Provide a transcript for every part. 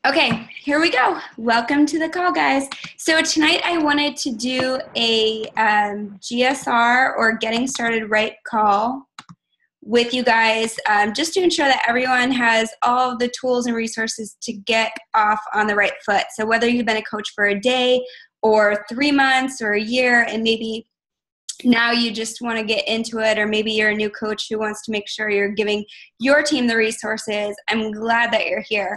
Okay, here we go. Welcome to the call, guys. So tonight I wanted to do a GSR or getting started right call with you guys, just to ensure that everyone has all of the tools and resources to get off on the right foot. So whether you've been a coach for a day or 3 months or a year, and maybe now you just want to get into it, or maybe you're a new coach who wants to make sure you're giving your team the resources, I'm glad that you're here.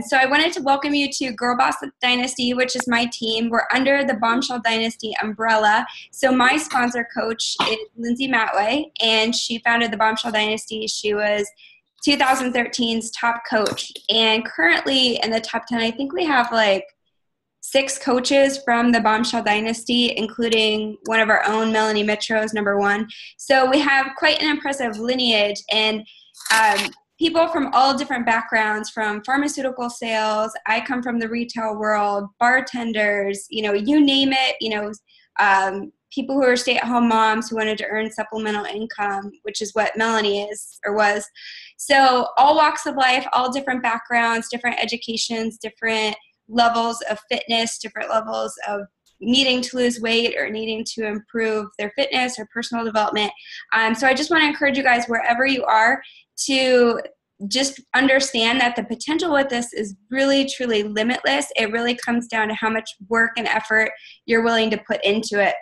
So I wanted to welcome you to Girl Boss Dynasty, which is my team. We're under the Bombshell Dynasty umbrella. So my sponsor coach is Lindsay Matway, and she founded the Bombshell Dynasty. She was 2013's top coach, and currently in the top 10, I think we have like 6 coaches from the Bombshell Dynasty, including one of our own, Melanie Mitro's #1. So we have quite an impressive lineage, and people from all different backgrounds, from pharmaceutical sales. I come from the retail world, bartenders, you name it, people who are stay-at-home moms who wanted to earn supplemental income, which is what Melanie is or was. So all walks of life, all different backgrounds, different educations, different levels of fitness, different levels of needing to lose weight or needing to improve their fitness or personal development. So I just want to encourage you guys, wherever you are, to just understand that the potential with this is really, truly limitless. It really comes down to how much work and effort you're willing to put into it.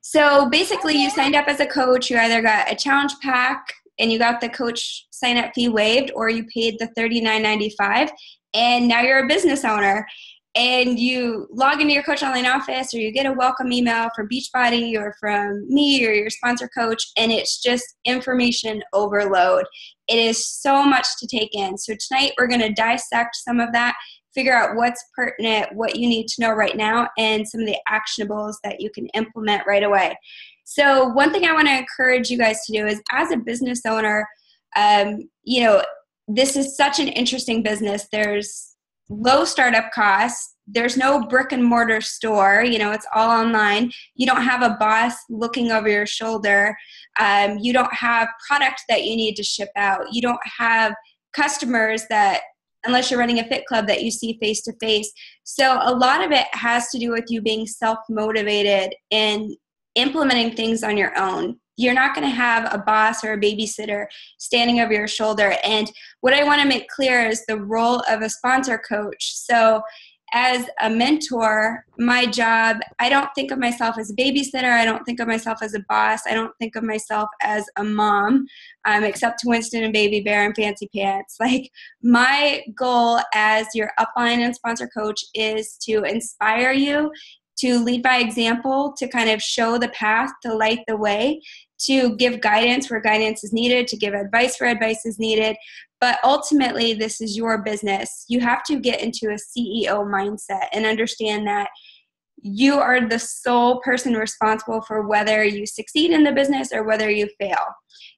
So basically, you signed up as a coach. You either got a challenge pack and you got the coach sign-up fee waived, or you paid the $39.95. And now you're a business owner, and you log into your Coach Online office, or you get a welcome email from Beachbody or from me or your sponsor coach, and it's just information overload. It is so much to take in. So tonight we're going to dissect some of that, figure out what's pertinent, what you need to know right now, and some of the actionables that you can implement right away. So one thing I want to encourage you guys to do is, as a business owner, this is such an interesting business. There's low startup costs. There's no brick and mortar store. It's all online. You don't have a boss looking over your shoulder. You don't have product that you need to ship out. You don't have customers that, unless you're running a fit club, that you see face to face. So a lot of it has to do with you being self-motivated and implementing things on your own. You're not going to have a boss or a babysitter standing over your shoulder. And what I want to make clear is the role of a sponsor coach. So as a mentor, my job, I don't think of myself as a babysitter. I don't think of myself as a boss. I don't think of myself as a mom, except to Winston and Baby Bear and Fancy Pants. Like, my goal as your upline and sponsor coach is to inspire you, to lead by example, to kind of show the path, to light the way, to give guidance where guidance is needed, to give advice where advice is needed. But ultimately, this is your business. You have to get into a CEO mindset and understand that you are the sole person responsible for whether you succeed in the business or whether you fail.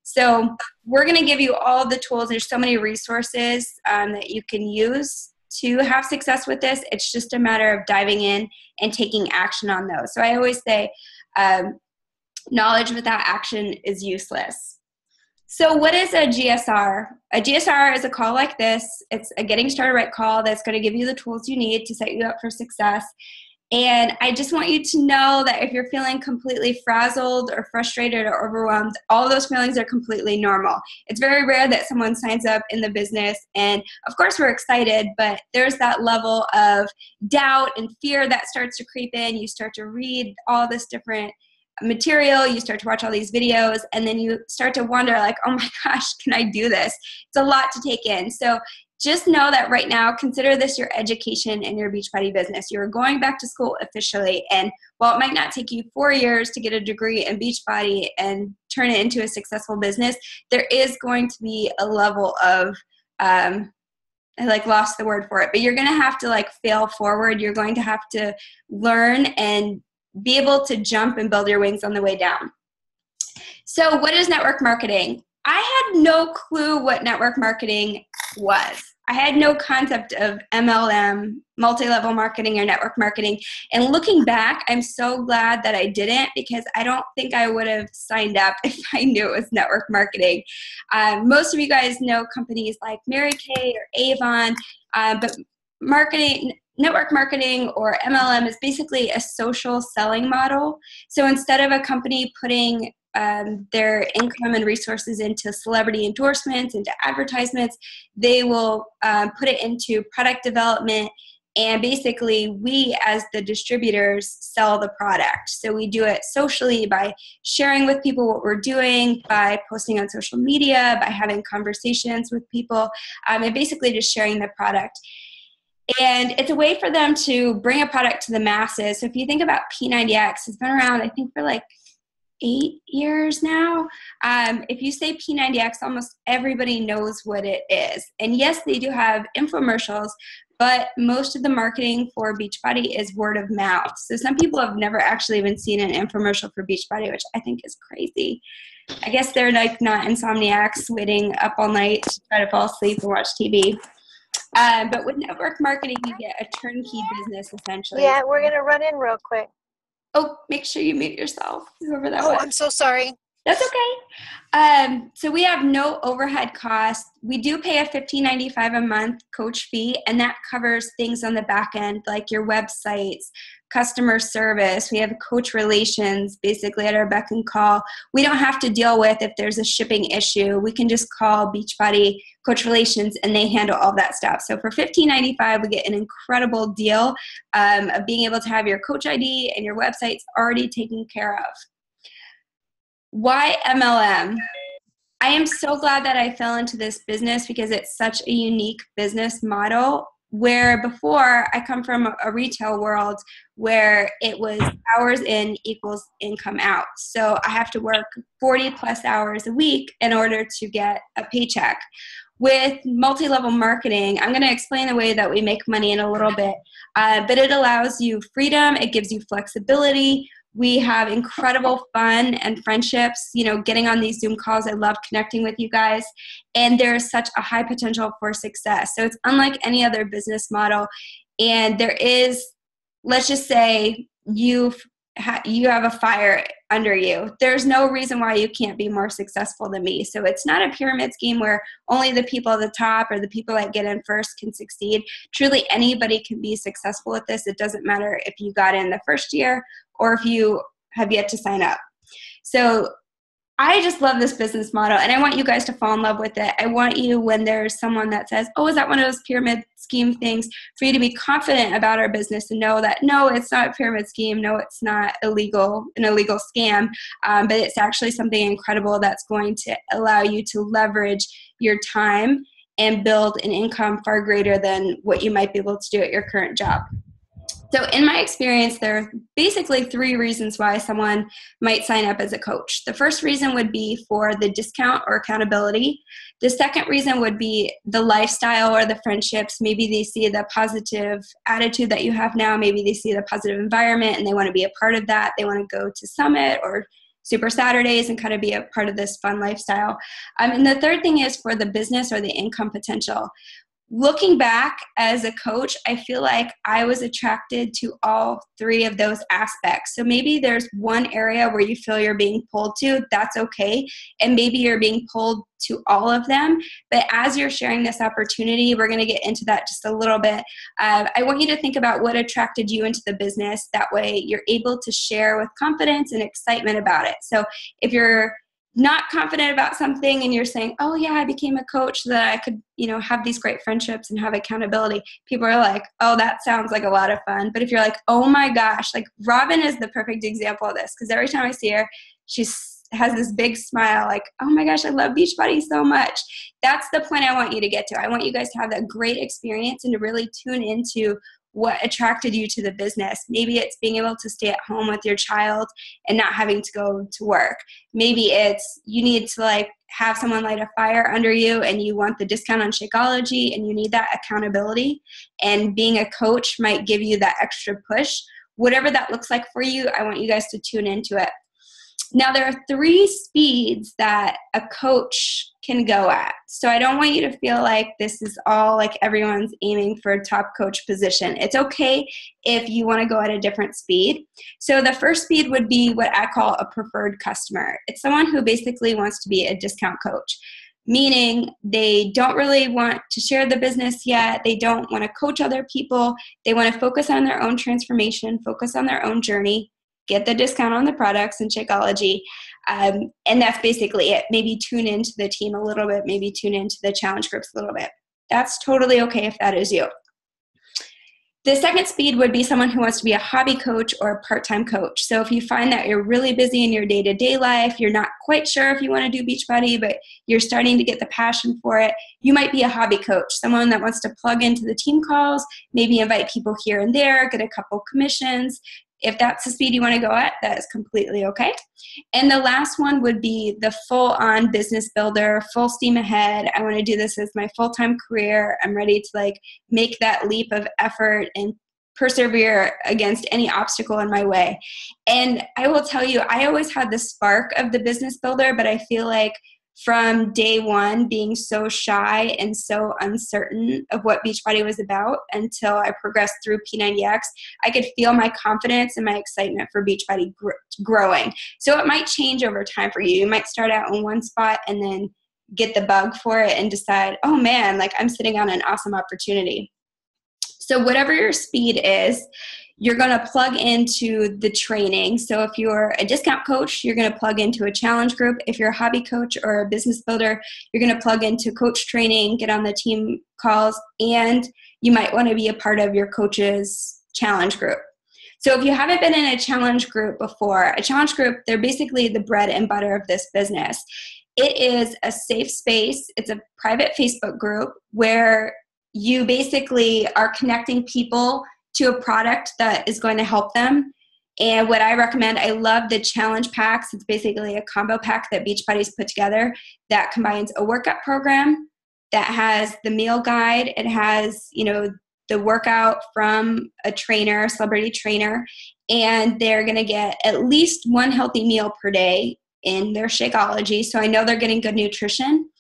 So we're going to give you all the tools. There's so many resources that you can use to have success with this. It's just a matter of diving in and taking action on those. So I always say, knowledge without action is useless. So what is a GSR? A GSR is a call like this. It's a getting started right call that's going to give you the tools you need to set you up for success. And I just want you to know that if you're feeling completely frazzled or frustrated or overwhelmed, all those feelings are completely normal. It's very rare that someone signs up in the business, and of course we're excited, but there's that level of doubt and fear that starts to creep in. You start to read all this different material, you start to watch all these videos, and then you start to wonder, like, oh my gosh, can I do this? It's a lot to take in. So just know that right now, consider this your education and your Beachbody business. You're going back to school officially, and while it might not take you 4 years to get a degree in Beachbody and turn it into a successful business, there is going to be a level of I lost the word for it, but you're going to have to fail forward. You're going to have to learn and be able to jump and build your wings on the way down. So what is network marketing? I had no clue what network marketing was. I had no concept of MLM, multi-level marketing or network marketing. And looking back, I'm so glad that I didn't, because I don't think I would have signed up if I knew it was network marketing. Most of you guys know companies like Mary Kay or Avon, but network marketing or MLM is basically a social selling model. So instead of a company putting their income and resources into celebrity endorsements, into advertisements, they will put it into product development. And basically, we as the distributors sell the product. So we do it socially by sharing with people what we're doing, by posting on social media, by having conversations with people, and basically just sharing the product. And it's a way for them to bring a product to the masses. So if you think about P90X, it's been around, I think, for like 8 years now. If you say P90X, almost everybody knows what it is. And yes, they do have infomercials, but most of the marketing for Beachbody is word of mouth. So some people have never actually even seen an infomercial for Beachbody, which I think is crazy. I guess they're like not insomniacs waiting up all night to try to fall asleep and watch TV. But with network marketing, you get a turnkey business essentially. Yeah, we're going to run in real quick. Oh, make sure you mute yourself, whoever that was. I'm so sorry. That's okay. So we have no overhead costs. We do pay a $15.95 a month coach fee, and that covers things on the back end, like your websites, customer service. We have coach relations basically at our beck and call. We don't have to deal with if there's a shipping issue. We can just call Beachbody Coach Relations and they handle all that stuff. So for $15.95, we get an incredible deal of being able to have your coach ID and your websites already taken care of. Why MLM? I am so glad that I fell into this business because it's such a unique business model, where before I come from a retail world where it was hours in equals income out. So I have to work 40 plus hours a week in order to get a paycheck. With multi-level marketing, I'm going to explain the way that we make money in a little bit, but it allows you freedom. It gives you flexibility. We have incredible fun and friendships, getting on these Zoom calls. I love connecting with you guys. And there's such a high potential for success. So it's unlike any other business model. And there is, let's just say you have a fire under you. There's no reason why you can't be more successful than me. So it's not a pyramid scheme where only the people at the top or the people that get in first can succeed. Truly, anybody can be successful with this. It doesn't matter if you got in the first year or if you have yet to sign up. So I just love this business model, and I want you guys to fall in love with it. I want you, when there's someone that says, oh, is that one of those pyramid scheme things, for you to be confident about our business and know that, no, it's not a pyramid scheme. No, it's not an illegal scam, but it's actually something incredible that's going to allow you to leverage your time and build an income far greater than what you might be able to do at your current job. So in my experience, there are basically 3 reasons why someone might sign up as a coach. The first reason would be for the discount or accountability. The second reason would be the lifestyle or the friendships. Maybe they see the positive attitude that you have now. Maybe they see the positive environment and they want to be a part of that. They want to go to Summit or Super Saturdays and kind of be a part of this fun lifestyle. And the third thing is for the business or the income potential. Looking back as a coach, I feel like I was attracted to all 3 of those aspects. So maybe there's one area where you feel you're being pulled to, that's okay. And maybe you're being pulled to all of them. But as you're sharing this opportunity, we're going to get into that just a little bit. I want you to think about what attracted you into the business. That way you're able to share with confidence and excitement about it. So if you're not confident about something and you're saying, oh yeah, I became a coach so that I could, have these great friendships and have accountability, people are like, oh, that sounds like a lot of fun. But if you're like, oh my gosh, like Robin is the perfect example of this, because every time I see her, she has this big smile like, oh my gosh, I love Beachbody so much. That's the point I want you to get to. I want you guys to have that great experience and to really tune into what attracted you to the business. Maybe it's being able to stay at home with your child and not having to go to work. Maybe it's you need to have someone light a fire under you and you want the discount on Shakeology and you need that accountability. And being a coach might give you that extra push. Whatever that looks like for you, I want you guys to tune into it. Now, there are 3 speeds that a coach can go at. So I don't want you to feel like this is all like everyone's aiming for a top coach position. It's okay if you want to go at a different speed. So the first speed would be what I call a preferred customer. It's someone who basically wants to be a discount coach, meaning they don't really want to share the business yet. They don't want to coach other people. They want to focus on their own transformation, focus on their own journey, get the discount on the products and Shakeology. And that's basically it. Maybe tune into the team a little bit, maybe tune into the challenge groups a little bit. That's totally okay if that is you. The second speed would be someone who wants to be a hobby coach or a part-time coach. So if you find that you're really busy in your day-to-day life, you're not quite sure if you want to do Beachbody, but you're starting to get the passion for it, you might be a hobby coach, someone that wants to plug into the team calls, maybe invite people here and there, get a couple commissions. If that's the speed you want to go at, that is completely okay. And the last one would be the full-on business builder, full steam ahead. I want to do this as my full-time career. I'm ready to make that leap of effort and persevere against any obstacle in my way. And I will tell you, I always had the spark of the business builder, but I feel like from day one, being so shy and so uncertain of what Beachbody was about until I progressed through P90X, I could feel my confidence and my excitement for Beachbody growing. So it might change over time for you. You might start out in one spot and then get the bug for it and decide, oh man, I'm sitting on an awesome opportunity. So whatever your speed is, you're going to plug into the training. So if you're a discount coach, you're going to plug into a challenge group. If you're a hobby coach or a business builder, you're going to plug into coach training, get on the team calls, and you might want to be a part of your coach's challenge group. So if you haven't been in a challenge group before, a challenge group, they're basically the bread and butter of this business. It is a safe space. It's a private Facebook group where you basically are connecting people to a product that is going to help them. And what I recommend, I love the challenge packs. It's basically a combo pack that Beachbody's put together that combines a workout program that has the meal guide. It has, the workout from a trainer, celebrity trainer, and they're going to get at least one healthy meal per day in their Shakeology. So I know they're getting good nutrition.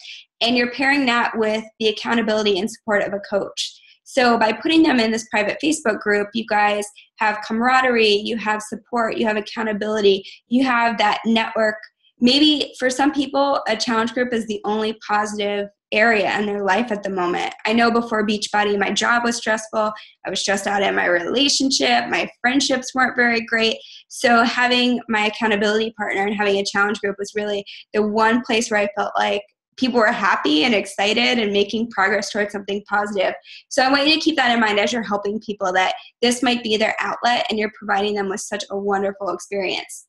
And you're pairing that with the accountability and support of a coach. So by putting them in this private Facebook group, you guys have camaraderie, you have support, you have accountability, you have that network. Maybe for some people, a challenge group is the only positive area in their life at the moment. I know before Beachbody, my job was stressful. I was stressed out in my relationship. My friendships weren't very great. So having my accountability partner and having a challenge group was really the one place where I felt like people were happy and excited and making progress towards something positive. So I want you to keep that in mind as you're helping people, that this might be their outlet and you're providing them with such a wonderful experience.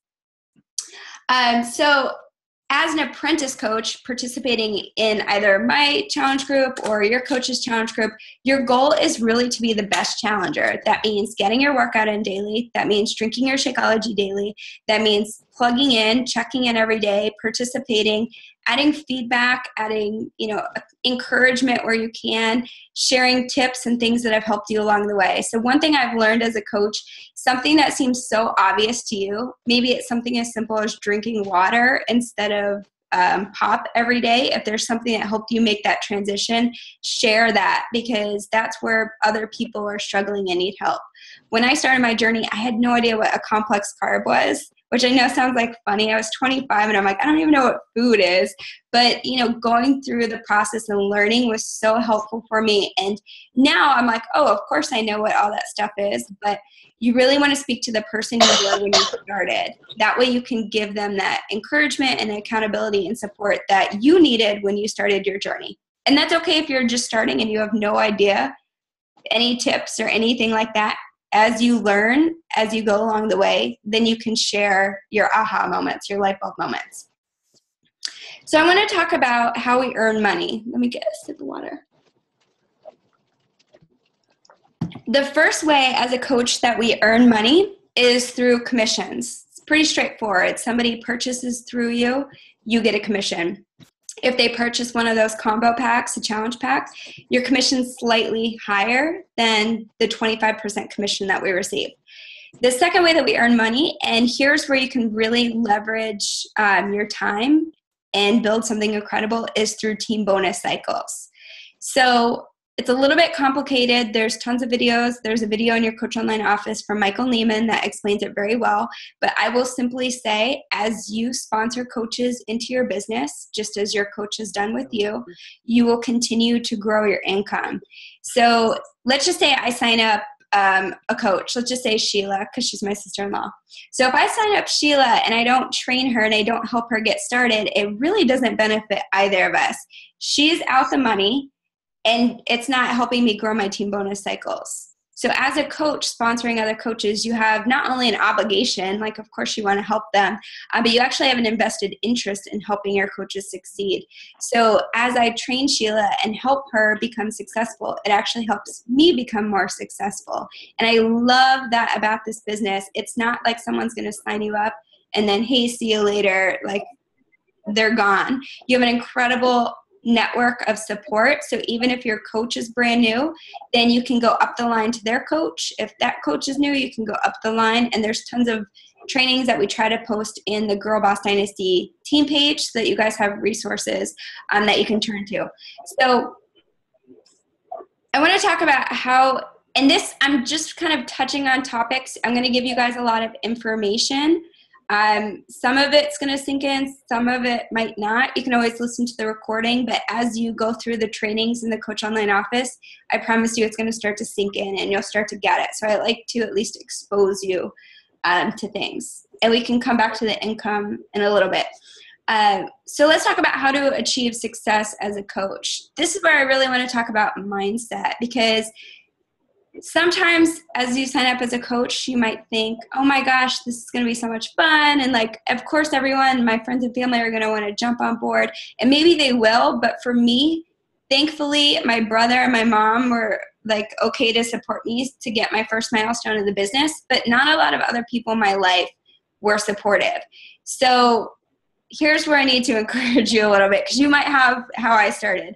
So as an apprentice coach participating in either my challenge group or your coach's challenge group, your goal is really to be the best challenger. That means getting your workout in daily. That means drinking your Shakeology daily. That means plugging in, checking in every day, participating, adding feedback, adding, encouragement where you can, sharing tips and things that have helped you along the way. So one thing I've learned as a coach, something that seems so obvious to you, maybe it's something as simple as drinking water instead of pop every day. If there's something that helped you make that transition, share that, because that's where other people are struggling and need help. When I started my journey, I had no idea what a complex carb was, which I know sounds like funny. I was 25 and I'm like, I don't even know what food is. But, going through the process and learning was so helpful for me. And now I'm like, oh, of course I know what all that stuff is. But you really want to speak to the person you were when you started. That way you can give them that encouragement and accountability and support that you needed when you started your journey. And that's okay if you're just starting and you have no idea any tips or anything like that. As you learn, as you go along the way, then you can share your aha moments, your light bulb moments. So I want to talk about how we earn money. Let me get a sip of water. The first way as a coach that we earn money is through commissions. It's pretty straightforward. Somebody purchases through you, you get a commission. If they purchase one of those combo packs, a challenge pack, your commission's slightly higher than the 25% commission that we receive. The second way that we earn money, and here's where you can really leverage your time and build something incredible, is through team bonus cycles. So it's a little bit complicated. There's tons of videos. There's a video in your Coach Online office from Michael Neiman that explains it very well. But I will simply say, as you sponsor coaches into your business, just as your coach has done with you, you will continue to grow your income. So let's just say I sign up a coach. Let's just say Sheila, because she's my sister-in-law. So if I sign up Sheila and I don't train her and I don't help her get started, it really doesn't benefit either of us. She's out the money, and it's not helping me grow my team bonus cycles. So as a coach sponsoring other coaches, you have not only an obligation, like of course you want to help them, but you actually have an invested interest in helping your coaches succeed. So as I train Sheila and help her become successful, it actually helps me become more successful. And I love that about this business. It's not like someone's going to sign you up and then, hey, see you later, like they're gone. You have an incredible network of support. So even if your coach is brand new, then you can go up the line to their coach. If that coach is new, you can go up the line. And there's tons of trainings that we try to post in the Girl Boss Dynasty team page so that you guys have resources that you can turn to. So I want to talk about how, and this, I'm just kind of touching on topics. I'm going to give you guys a lot of information. Some of it's going to sink in, some of it might not. You can always listen to the recording, but as you go through the trainings in the Coach Online office, I promise you it's going to start to sink in and you'll start to get it. So I like to at least expose you to things. And we can come back to the income in a little bit. So let's talk about how to achieve success as a coach. This is where I really want to talk about mindset, because sometimes as you sign up as a coach, you might think, oh my gosh, this is going to be so much fun. And like, of course, everyone, my friends and family are going to want to jump on board. And maybe they will. But for me, thankfully, my brother and my mom were like, okay to support me to get my first milestone in the business. But not a lot of other people in my life were supportive. So here's where I need to encourage you a little bit, because you might have how I started.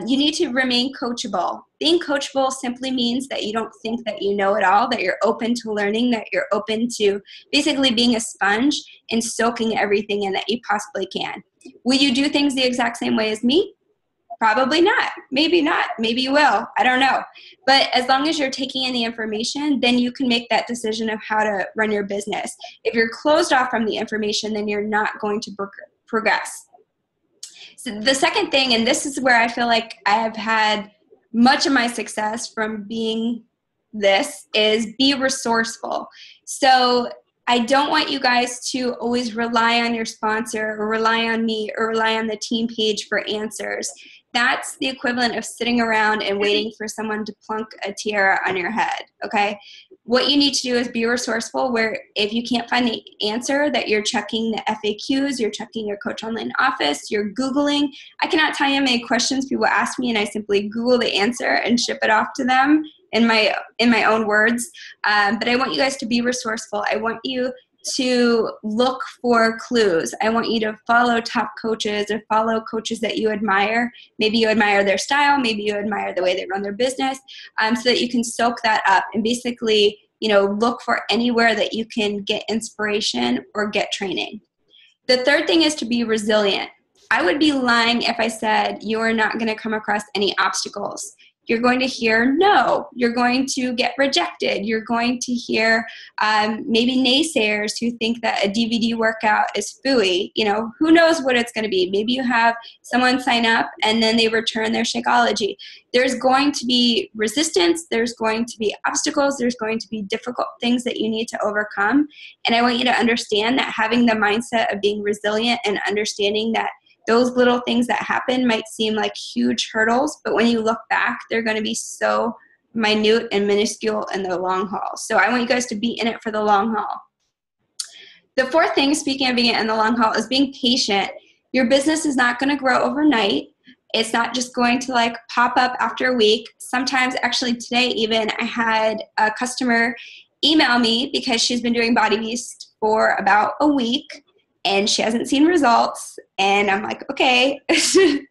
You need to remain coachable. Being coachable simply means that you don't think that you know it all, that you're open to learning, that you're open to basically being a sponge and soaking everything in that you possibly can. Will you do things the exact same way as me? Probably not. Maybe not. Maybe you will. I don't know. But as long as you're taking in the information, then you can make that decision of how to run your business. If you're closed off from the information, then you're not going to progress. So the second thing, and this is where I feel like I have had much of my success from being this, is be resourceful. So I don't want you guys to always rely on your sponsor or rely on me or rely on the team page for answers. That's the equivalent of sitting around and waiting for someone to plunk a tiara on your head, okay? What you need to do is be resourceful, where if you can't find the answer, that you're checking the FAQs, you're checking your Coach Online office, you're Googling. I cannot tell you how many questions people ask me, and I simply Google the answer and ship it off to them in my own words. But I want you guys to be resourceful. I want you to look for clues. I want you to follow top coaches or follow coaches that you admire. Maybe you admire their style. Maybe you admire the way they run their business, so that you can soak that up and basically, look for anywhere that you can get inspiration or get training. The third thing is to be resilient. I would be lying if I said you are not going to come across any obstacles. You're going to hear no. You're going to get rejected. You're going to hear maybe naysayers who think that a DVD workout is phooey. Who knows what it's going to be. Maybe you have someone sign up and then they return their Shakeology. There's going to be resistance. There's going to be obstacles. There's going to be difficult things that you need to overcome. And I want you to understand that having the mindset of being resilient and understanding that those little things that happen might seem like huge hurdles, but when you look back, they're going to be so minute and minuscule in the long haul. So I want you guys to be in it for the long haul. The fourth thing, speaking of being in the long haul, is being patient. Your business is not going to grow overnight. It's not just going to pop up after a week. Sometimes, actually today even, I had a customer email me because she's been doing Body Beast for about a week. and she hasn't seen results. And I'm like, okay,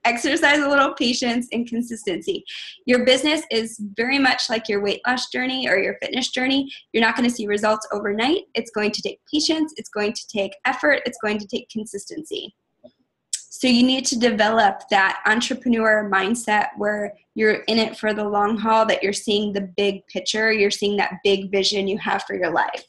exercise a little patience and consistency. Your business is very much like your weight loss journey or your fitness journey. You're not going to see results overnight. It's going to take patience. It's going to take effort. It's going to take consistency. So you need to develop that entrepreneur mindset where you're in it for the long haul, that you're seeing the big picture, you're seeing that big vision you have for your life.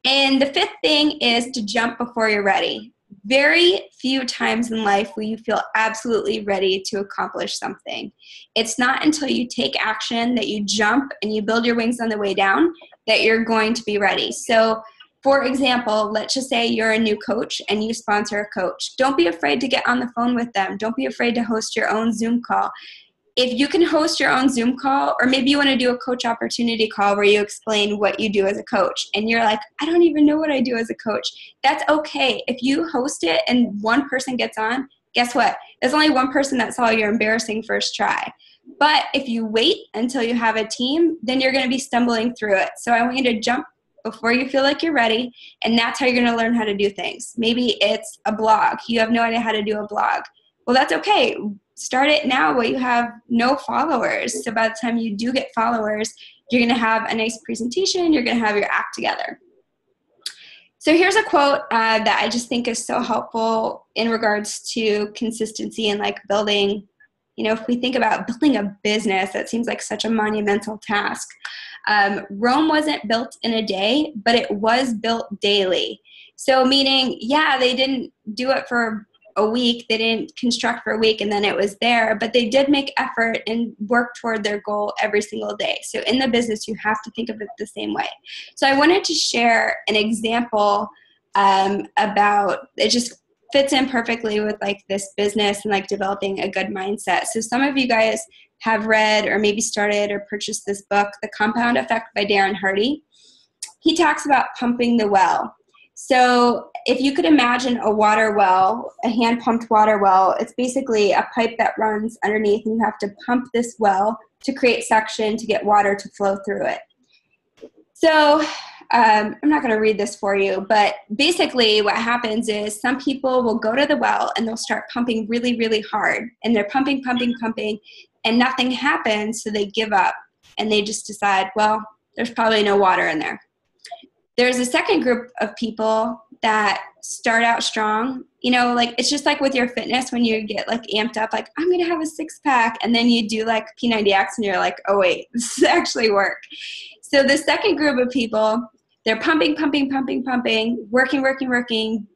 And the fifth thing is to jump before you're ready. Very few times in life will you feel absolutely ready to accomplish something. It's not until you take action, that you jump and you build your wings on the way down, that you're going to be ready. So, for example, let's just say you're a new coach and you sponsor a coach. Don't be afraid to get on the phone with them. Don't be afraid to host your own Zoom call. If you can host your own Zoom call, or maybe you want to do a coach opportunity call where you explain what you do as a coach, and you're like, I don't even know what I do as a coach. That's okay. If you host it and one person gets on, guess what? There's only one person that saw your embarrassing first try. But if you wait until you have a team, then you're going to be stumbling through it. So I want you to jump before you feel like you're ready, and that's how you're going to learn how to do things. Maybe it's a blog. You have no idea how to do a blog. Well, that's okay. Start it now while you have no followers. So by the time you do get followers, you're going to have a nice presentation. You're going to have your act together. So here's a quote that I just think is so helpful in regards to consistency and like building. If we think about building a business, that seems like such a monumental task. Rome wasn't built in a day, but it was built daily. So meaning, yeah, they didn't do it for a week. They didn't construct for a week and then it was there, but they did make effort and work toward their goal every single day. So in the business, you have to think of it the same way. So I wanted to share an example about, it just fits in perfectly with like this business and like developing a good mindset. So some of you guys have read or maybe started or purchased this book, The Compound Effect by Darren Hardy. He talks about pumping the well. So if you could imagine a water well, a hand-pumped water well, it's basically a pipe that runs underneath, and you have to pump this well to create suction to get water to flow through it. So I'm not going to read this for you, but basically what happens is some people will go to the well and they'll start pumping really, really hard, and they're pumping, and nothing happens, so they give up, and they just decide, well, there's probably no water in there. There's a second group of people that start out strong. Like it's just like with your fitness when you get like amped up, like I'm going to have a six pack, and then you do like P90X and you're like, oh wait, this actually work. So the second group of people, they're pumping, working,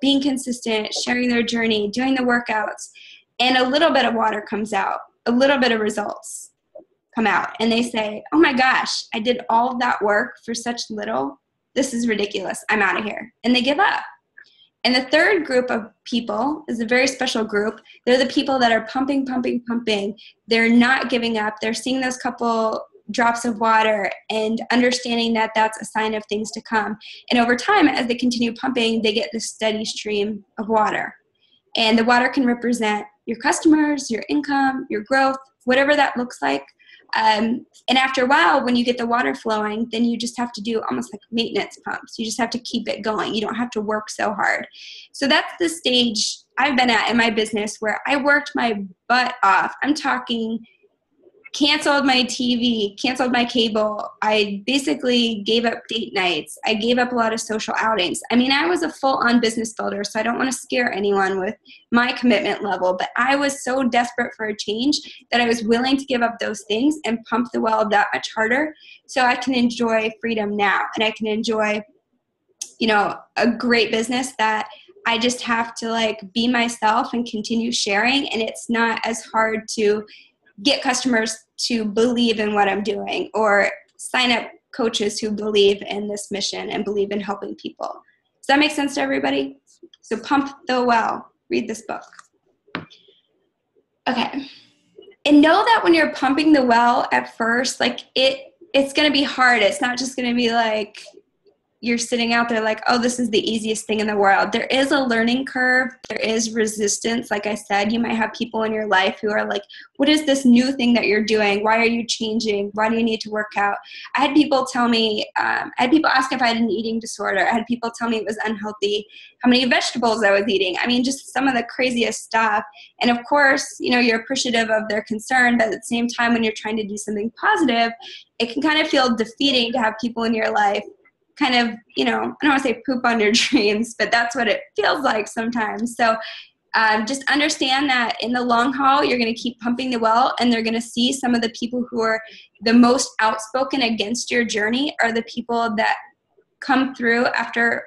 being consistent, sharing their journey, doing the workouts, and a little bit of water comes out, a little bit of results come out, and they say, oh my gosh, I did all of that work for such little. This is ridiculous. I'm out of here. And they give up. And the third group of people is a very special group. They're the people that are pumping. They're not giving up. They're seeing those couple drops of water and understanding that that's a sign of things to come. And over time, as they continue pumping, they get this steady stream of water. And the water can represent your customers, your income, your growth, whatever that looks like. And after a while, when you get the water flowing, then you just have to do almost like maintenance pumps. You just have to keep it going. You don't have to work so hard. So that's the stage I've been at in my business where I worked my butt off. I'm talking canceled my TV, canceled my cable. I basically gave up date nights. I gave up a lot of social outings. I mean, I was a full-on business builder, so I don't want to scare anyone with my commitment level, but I was so desperate for a change that I was willing to give up those things and pump the well that much harder so I can enjoy freedom now, and I can enjoy, a great business that I just have to like be myself and continue sharing, and it's not as hard to get customers to believe in what I'm doing or sign up coaches who believe in this mission and believe in helping people. Does that make sense to everybody? So pump the well. Read this book. Okay. And know that when you're pumping the well at first, like it's going to be hard. It's not just going to be like you're sitting out there like, oh, this is the easiest thing in the world. There is a learning curve. There is resistance. Like I said, you might have people in your life who are like, what is this new thing that you're doing? Why are you changing? Why do you need to work out? I had people tell me, I had people ask if I had an eating disorder. I had people tell me it was unhealthy, how many vegetables I was eating. I mean, just some of the craziest stuff. And of course, you know, you're appreciative of their concern, but at the same time, when you're trying to do something positive, it can kind of feel defeating to have people in your life kind of, you know, I don't want to say poop on your dreams, but that's what it feels like sometimes. So just understand that in the long haul, you're going to keep pumping the well, and they're going to see some of the people who are the most outspoken against your journey are the people that come through after,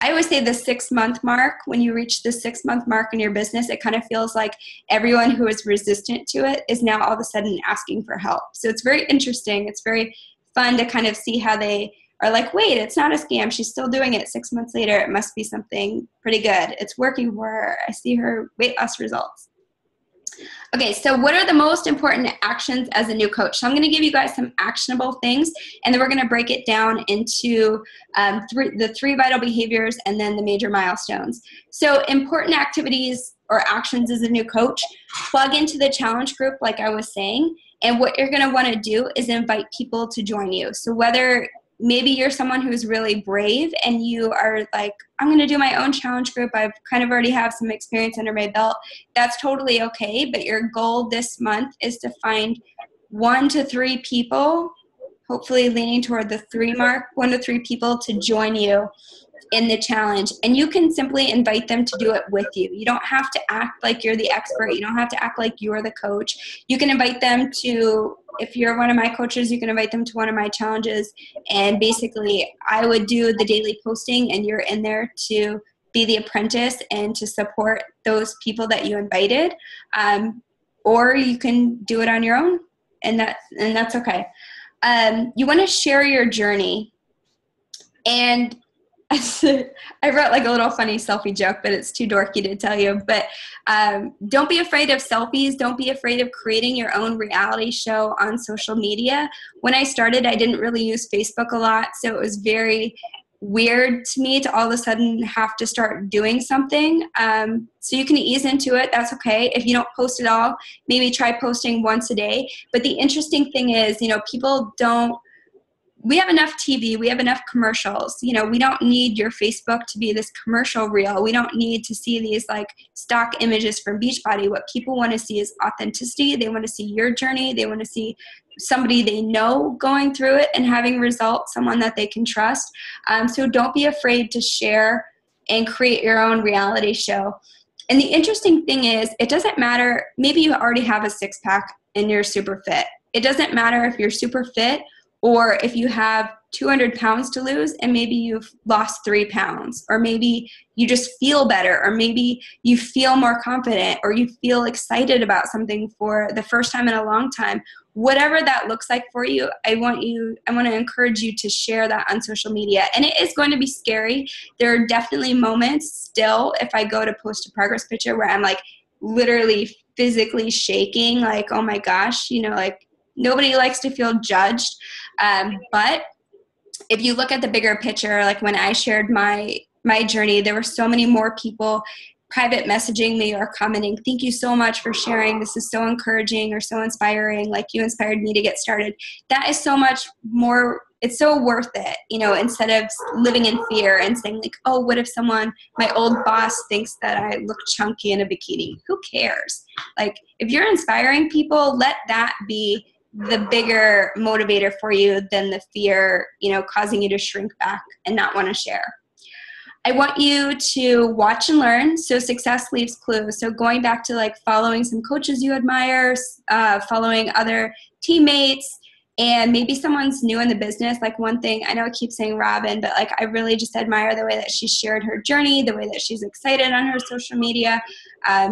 I always say the 6-month mark. When you reach the 6-month mark in your business, it kind of feels like everyone who is resistant to it is now all of a sudden asking for help. So it's very interesting. It's very fun to kind of see how they are like, wait, it's not a scam. She's still doing it 6 months later. It must be something pretty good. It's working for her. I see her weight loss results. Okay, so what are the most important actions as a new coach? So I'm going to give you guys some actionable things, and then we're going to break it down into the 3 vital behaviors and then the major milestones. So important activities or actions as a new coach, plug into the challenge group like I was saying, and what you're going to want to do is invite people to join you. So whether maybe you're someone who's really brave and you are like, I'm going to do my own challenge group. I've kind of already have some experience under my belt. That's totally okay. But your goal this month is to find 1 to 3 people, hopefully leaning toward the 3 mark, 1 to 3 people to join you in the challenge. And you can simply invite them to do it with you. You don't have to act like you're the expert. You don't have to act like you're the coach. You can invite them to, if you're one of my coaches, you can invite them to one of my challenges. And basically, I would do the daily posting, and you're in there to be the apprentice and to support those people that you invited. Or you can do it on your own, and that's okay. You want to share your journey. And I wrote like a little funny selfie joke, but it's too dorky to tell you. But don't be afraid of selfies. Don't be afraid of creating your own reality show on social media. When I started, I didn't really use Facebook a lot, so it was very weird to me to all of a sudden have to start doing something. So you can ease into it. That's okay. If you don't post at all, maybe try posting once a day. But the interesting thing is, you know, people don't, we have enough TV, we have enough commercials. You know, we don't need your Facebook to be this commercial reel. We don't need to see these like stock images from Beachbody. What people want to see is authenticity. They want to see your journey. They want to see somebody they know going through it and having results, someone that they can trust. So don't be afraid to share and create your own reality show. And the interesting thing is, it doesn't matter, maybe you already have a 6-pack and you're super fit. It doesn't matter if you're super fit or if you have 200 pounds to lose and maybe you've lost 3 pounds, or maybe you just feel better, or maybe you feel more confident, or you feel excited about something for the first time in a long time. Whatever that looks like for you, I want to encourage you to share that on social media. And it is going to be scary. There are definitely moments still, if I go to post a progress picture, where I'm like literally physically shaking, like, oh my gosh, you know, like nobody likes to feel judged. But if you look at the bigger picture, like when I shared my journey, there were so many more people private messaging me or commenting, thank you so much for sharing. This is so encouraging or so inspiring. Like, you inspired me to get started. That is so much more, it's so worth it, you know, instead of living in fear and saying like, oh, what if someone, my old boss thinks that I look chunky in a bikini? Who cares? Like, if you're inspiring people, let that be the bigger motivator for you than the fear, you know, causing you to shrink back and not want to share. I want you to watch and learn. So success leaves clues. So going back to like following some coaches you admire, following other teammates, and maybe someone's new in the business. Like, one thing, I know I keep saying Robin, but like I really just admire the way that she shared her journey, the way that she's excited on her social media.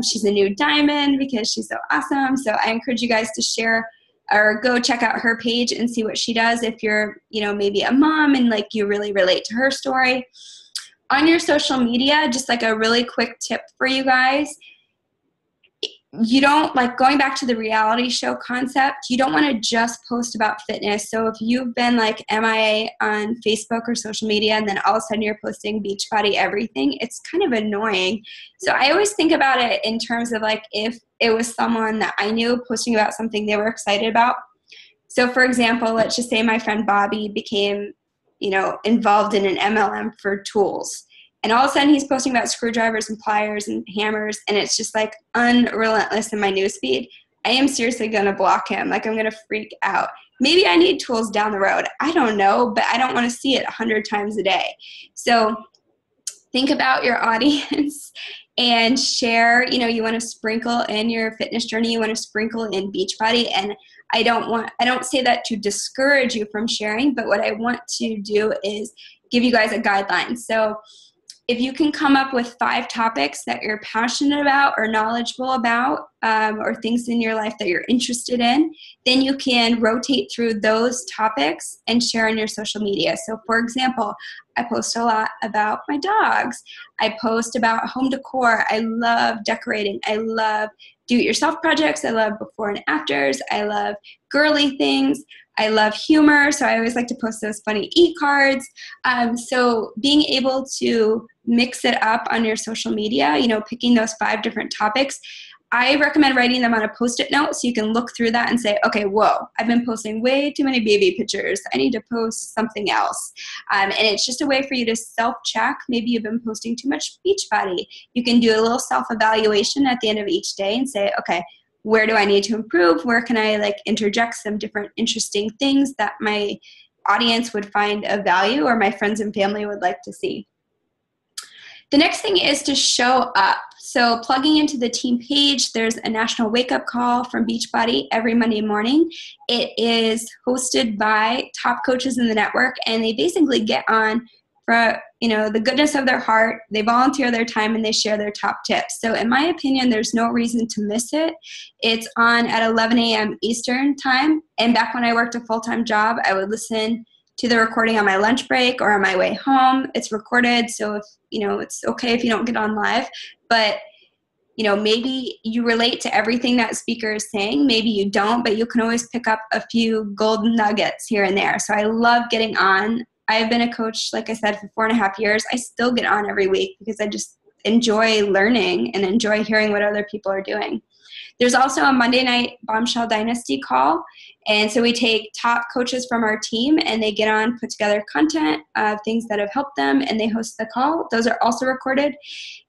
She's a new diamond because she's so awesome. So I encourage you guys to share or go check out her page and see what she does if you're, you know, maybe a mom and like you really relate to her story. On your social media, just like a really quick tip for you guys, you don't, like, going back to the reality show concept, you don't want to just post about fitness. So if you've been like MIA on Facebook or social media and then all of a sudden you're posting Beachbody everything, it's kind of annoying. So I always think about it in terms of like if it was someone that I knew posting about something they were excited about. So for example, let's just say my friend Bobby became, involved in an MLM for tools. And all of a sudden he's posting about screwdrivers and pliers and hammers, and it's just like unrelentless in my newsfeed. I am seriously going to block him. Like, I'm going to freak out. Maybe I need tools down the road. I don't know, but I don't want to see it 100 times a day. So think about your audience and share, you want to sprinkle in your fitness journey. You want to sprinkle in Beachbody. And I don't say that to discourage you from sharing, but what I want to do is give you guys a guideline. So if you can come up with 5 topics that you're passionate about or knowledgeable about, or things in your life that you're interested in, then you can rotate through those topics and share on your social media. So for example, I post a lot about my dogs. I post about home decor. I love decorating. I love do-it-yourself projects. I love before and afters. I love girly things. I love humor, so I always like to post those funny e-cards. So being able to mix it up on your social media, picking those 5 different topics, I recommend writing them on a Post-it note so you can look through that and say, okay, whoa, I've been posting way too many baby pictures. I need to post something else. And it's just a way for you to self-check. Maybe you've been posting too much Beachbody. You can do a little self-evaluation at the end of each day and say, okay, where do I need to improve? Where can I interject some different interesting things that my audience would find of value or my friends and family would like to see? The next thing is to show up. So plugging into the team page, there's a national wake-up call from Beachbody every Monday morning. It is hosted by top coaches in the network, and they basically get on for the goodness of their heart. They volunteer their time and they share their top tips. So in my opinion, there's no reason to miss it. It's on at 11 a.m. Eastern time. And back when I worked a full-time job, I would listen to the recording on my lunch break or on my way home. It's recorded, so if it's okay if you don't get on live, but maybe you relate to everything that speaker is saying. Maybe you don't, but you can always pick up a few golden nuggets here and there. So I love getting on. I've been a coach, like I said, for 4.5 years. I still get on every week because I just enjoy learning and enjoy hearing what other people are doing. There's also a Monday night Bombshell Dynasty call. And so we take top coaches from our team and they get on, put together content, things that have helped them, and they host the call. Those are also recorded.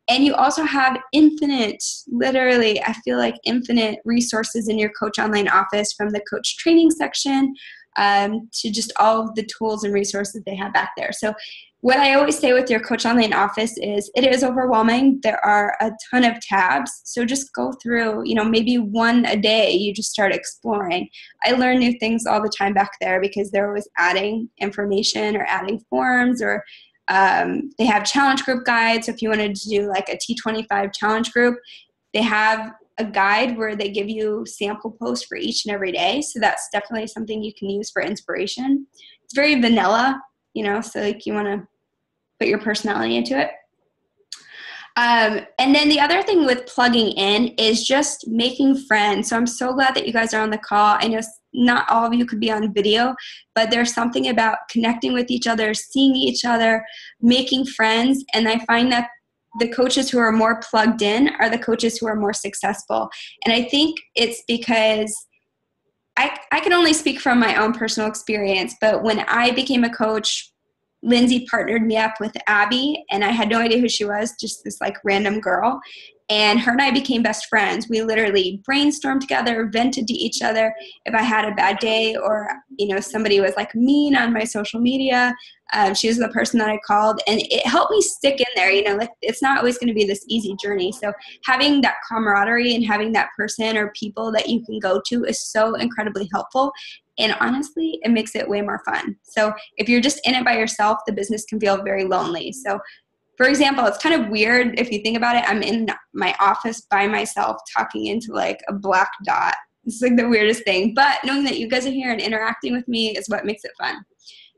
And you also have literally, I feel like infinite resources in your Coach Online office, from the coach training section to just all of the tools and resources they have back there. So what I always say with your Coach Online office is it is overwhelming. There are a ton of tabs. So just go through, maybe one a day, you just start exploring. I learn new things all the time back there because they're always adding information or adding forms, or they have challenge group guides. So if you wanted to do like a T25 challenge group, they have a guide where they give you sample posts for each and every day. So that's definitely something you can use for inspiration. It's very vanilla, so you want to put your personality into it. And then the other thing with plugging in is just making friends. So I'm so glad that you guys are on the call. I know not all of you could be on video, but there's something about connecting with each other, seeing each other, making friends. And I find that the coaches who are more plugged in are the coaches who are more successful. And I think it's because I can only speak from my own personal experience, but when I became a coach, Lindsay partnered me up with Abby, and I had no idea who she was, just this random girl. And her and I became best friends. We literally brainstormed together, vented to each other. If I had a bad day or, somebody was mean on my social media, she was the person that I called, and it helped me stick in there. It's not always going to be this easy journey. So having that camaraderie and having that person or people that you can go to is so incredibly helpful. And honestly, it makes it way more fun. So if you're just in it by yourself, the business can feel very lonely. So for example, it's kind of weird if you think about it. I'm in my office by myself talking into a black dot. It's the weirdest thing. But knowing that you guys are here and interacting with me is what makes it fun.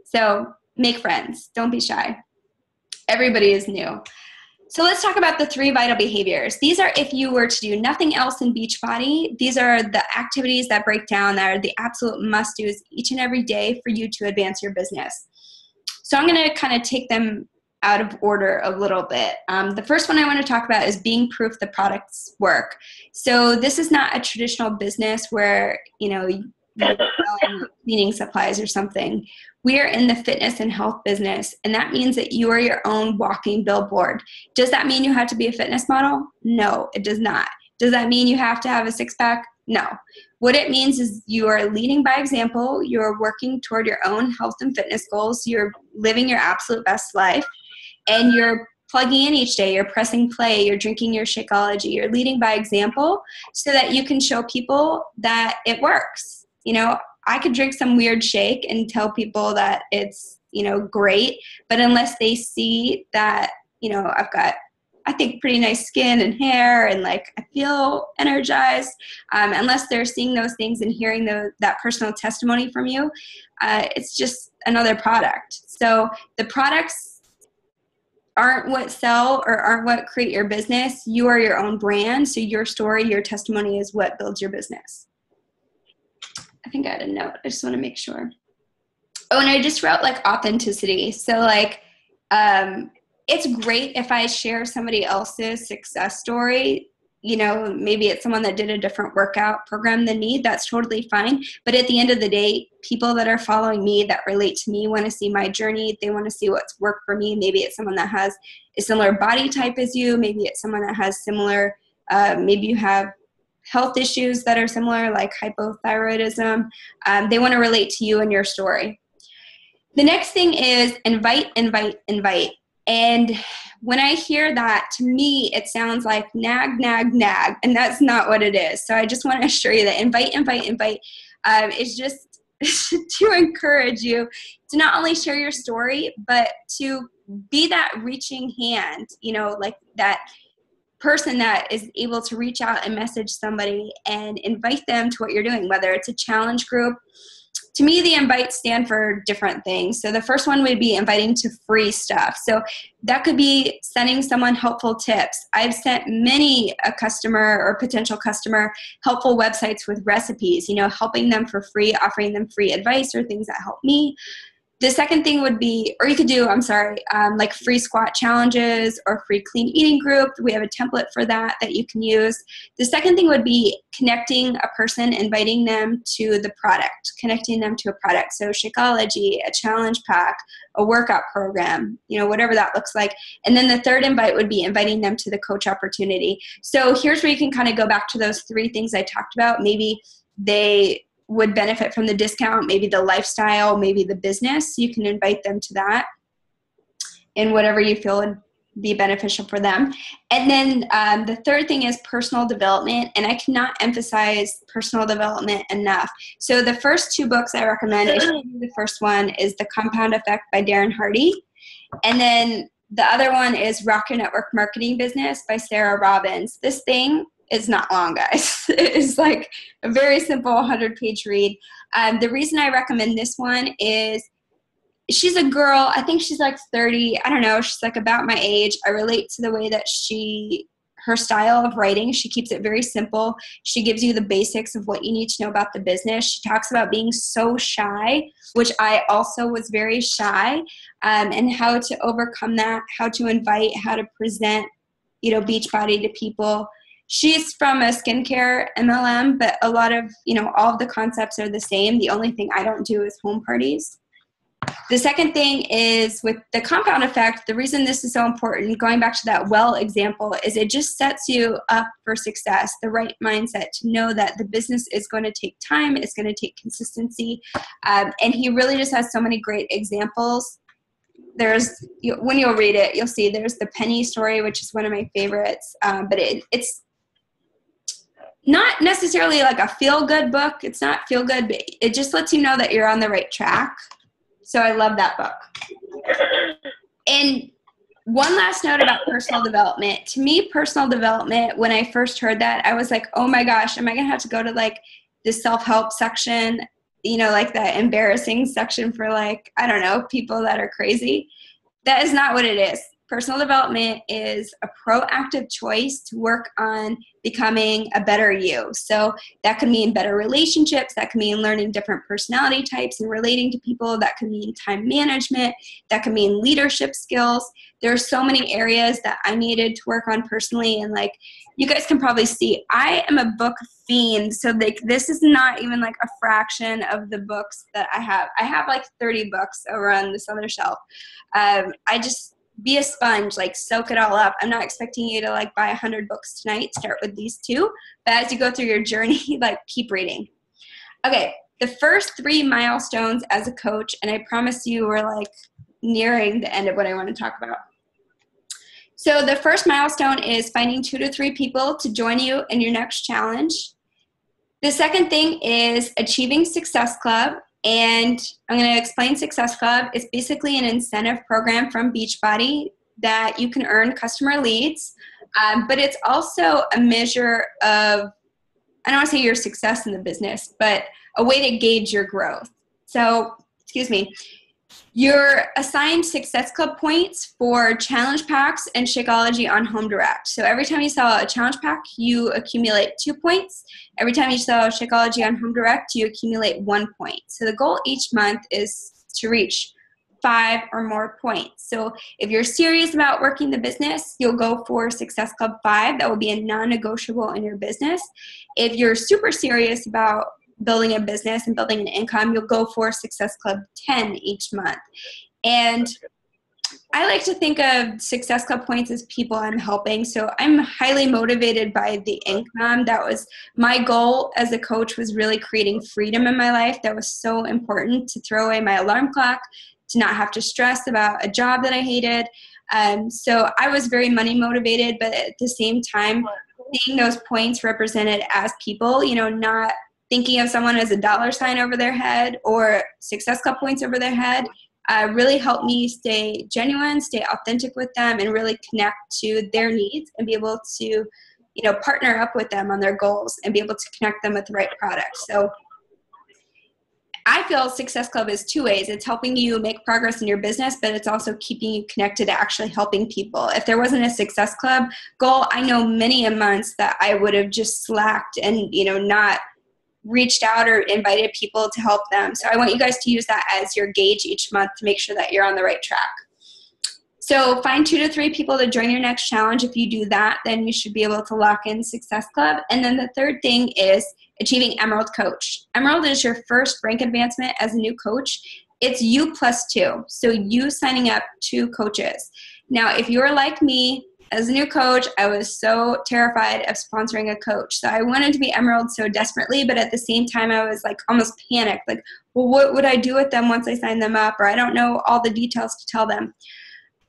So make friends. Don't be shy. Everybody is new. So let's talk about the 3 vital behaviors. These are if you were to do nothing else in Beachbody, these are the activities that break down that are the absolute must-dos each and every day for you to advance your business. So I'm going to kind of take them out of order a little bit. The first one I want to talk about is being proof the products work. So this is not a traditional business where, you're selling cleaning supplies or something. We are in the fitness and health business, and that means that you are your own walking billboard. Does that mean you have to be a fitness model? No, it does not. Does that mean you have to have a six-pack? No. What it means is you are leading by example, you're working toward your own health and fitness goals, you're living your absolute best life, and you're plugging in each day, you're pressing play, you're drinking your Shakeology, you're leading by example so that you can show people that it works. I could drink some weird shake and tell people that it's, great, but unless they see that, I've got, I think, pretty nice skin and hair and I feel energized, unless they're seeing those things and hearing that personal testimony from you, it's just another product. So the products aren't what sell or aren't what create your business. You are your own brand. So your story, your testimony is what builds your business. I think I had a note. I just want to make sure. Oh, and I just wrote authenticity. So it's great if I share somebody else's success story. Maybe it's someone that did a different workout program than me. That's totally fine. But at the end of the day, people that are following me, that relate to me, want to see my journey. They want to see what's worked for me. Maybe it's someone that has a similar body type as you. Maybe it's someone that has similar, maybe you have health issues that are similar, like hypothyroidism. They want to relate to you and your story. The next thing is invite. And when I hear that, to me, it sounds like nag, and that's not what it is. So I just want to assure you that invite is just to encourage you to not only share your story, but to be that reaching hand, that person that is able to reach out and message somebody and invite them to what you're doing, whether it's a challenge group. To me, the invites stand for different things. So the first one would be inviting to free stuff. So that could be sending someone helpful tips. I've sent many a customer or potential customer helpful websites with recipes, helping them for free, offering them free advice or things that help me. The second thing would be, or you could do, free squat challenges or free clean eating group. We have a template for that you can use. The second thing would be connecting a person, inviting them to the product, connecting them to a product. So Shakeology, a challenge pack, a workout program, whatever that looks like. And then the third invite would be inviting them to the coach opportunity. So here's where you can kind of go back to those 3 things I talked about. Maybe they would benefit from the discount, maybe the lifestyle, maybe the business. You can invite them to that in whatever you feel would be beneficial for them. And then the third thing is personal development, and I cannot emphasize personal development enough. So the first 2 books I recommend, the first one is The Compound Effect by Darren Hardy, and then the other one is Rock Your Network Marketing Business by Sarah Robbins. This thing is not long, guys. It's a very simple 100-page read. The reason I recommend this one is she's a girl. I think she's 30. I don't know. She's about my age. I relate to the way that her style of writing. She keeps it very simple. She gives you the basics of what you need to know about the business. She talks about being so shy, which I also was very shy, and how to overcome that, how to invite, how to present, Beachbody to people. She's from a skincare MLM, but a lot of, all of the concepts are the same. The only thing I don't do is home parties. The second thing is with the compound effect, the reason this is so important, going back to that well example, is it just sets you up for success, the right mindset to know that the business is going to take time, it's going to take consistency. And he really just has so many great examples. When you'll read it, you'll see there's the penny story, which is one of my favorites, but it's not necessarily a feel-good book. It's not feel-good, but it just lets you know that you're on the right track. So I love that book. And one last note about personal development. To me, personal development, when I first heard that, I was like, oh my gosh, am I going to have to go to the self-help section, that embarrassing section for I don't know, people that are crazy? That is not what it is. personal development is a proactive choice to work on becoming a better you. So that could mean better relationships. That could mean learning different personality types and relating to people. That could mean time management. That could mean leadership skills. There are so many areas that I needed to work on personally. And like, you guys can probably see, I am a book fiend. So like, this is not even like a fraction of the books that I have. I have like 30 books over on this other shelf. I just be a sponge, like soak it all up. I'm not expecting you to like buy 100 books tonight. Start with these 2. But as you go through your journey, like keep reading. Okay, the first 3 milestones as a coach, and I promise you we're like nearing the end of what I want to talk about. So the first milestone is finding 2 to 3 people to join you in your next challenge. The second thing is achieving Success Club. And I'm going to explain Success Club. It's basically an incentive program from Beachbody that you can earn customer leads. But it's also a measure of, I don't want to say your success in the business, but a way to gauge your growth. So, you're assigned Success Club points for challenge packs and Shakeology on Home Direct. So every time you sell a challenge pack, you accumulate 2 points. Every time you sell Shakeology on Home Direct, you accumulate 1 point. So the goal each month is to reach 5 or more points. So if you're serious about working the business, you'll go for Success Club 5. That will be a non-negotiable in your business. If you're super serious about building a business and building an income, you'll go for Success Club 10 each month. And I like to think of Success Club points as people I'm helping. So I'm highly motivated by the income. That was my goal as a coach, was really creating freedom in my life. That was so important, to throw away my alarm clock, to not have to stress about a job that I hated. So I was very money motivated, but at the same time, seeing those points represented as people, not thinking of someone as a dollar sign over their head or Success Club points over their head, really helped me stay genuine, stay authentic with them, and really connect to their needs and be able to, partner up with them on their goals and be able to connect them with the right product. So I feel Success Club is 2 ways. It's helping you make progress in your business, but it's also keeping you connected to actually helping people. If there wasn't a Success Club goal, I know many a months that I would have just slacked and, not reached out or invited people to help them. So I want you guys to use that as your gauge each month to make sure that you're on the right track. So find 2 to 3 people to join your next challenge. If you do that, then you should be able to lock in Success Club. And then the third thing is achieving Emerald Coach. Emerald is your first rank advancement as a new coach. It's you plus 2. So you signing up 2 coaches. Now, if you're like me, as a new coach, I was so terrified of sponsoring a coach. So I wanted to be Emerald so desperately, but at the same time, I was like almost panicked. Like, well, what would I do with them once I sign them up? Or I don't know all the details to tell them.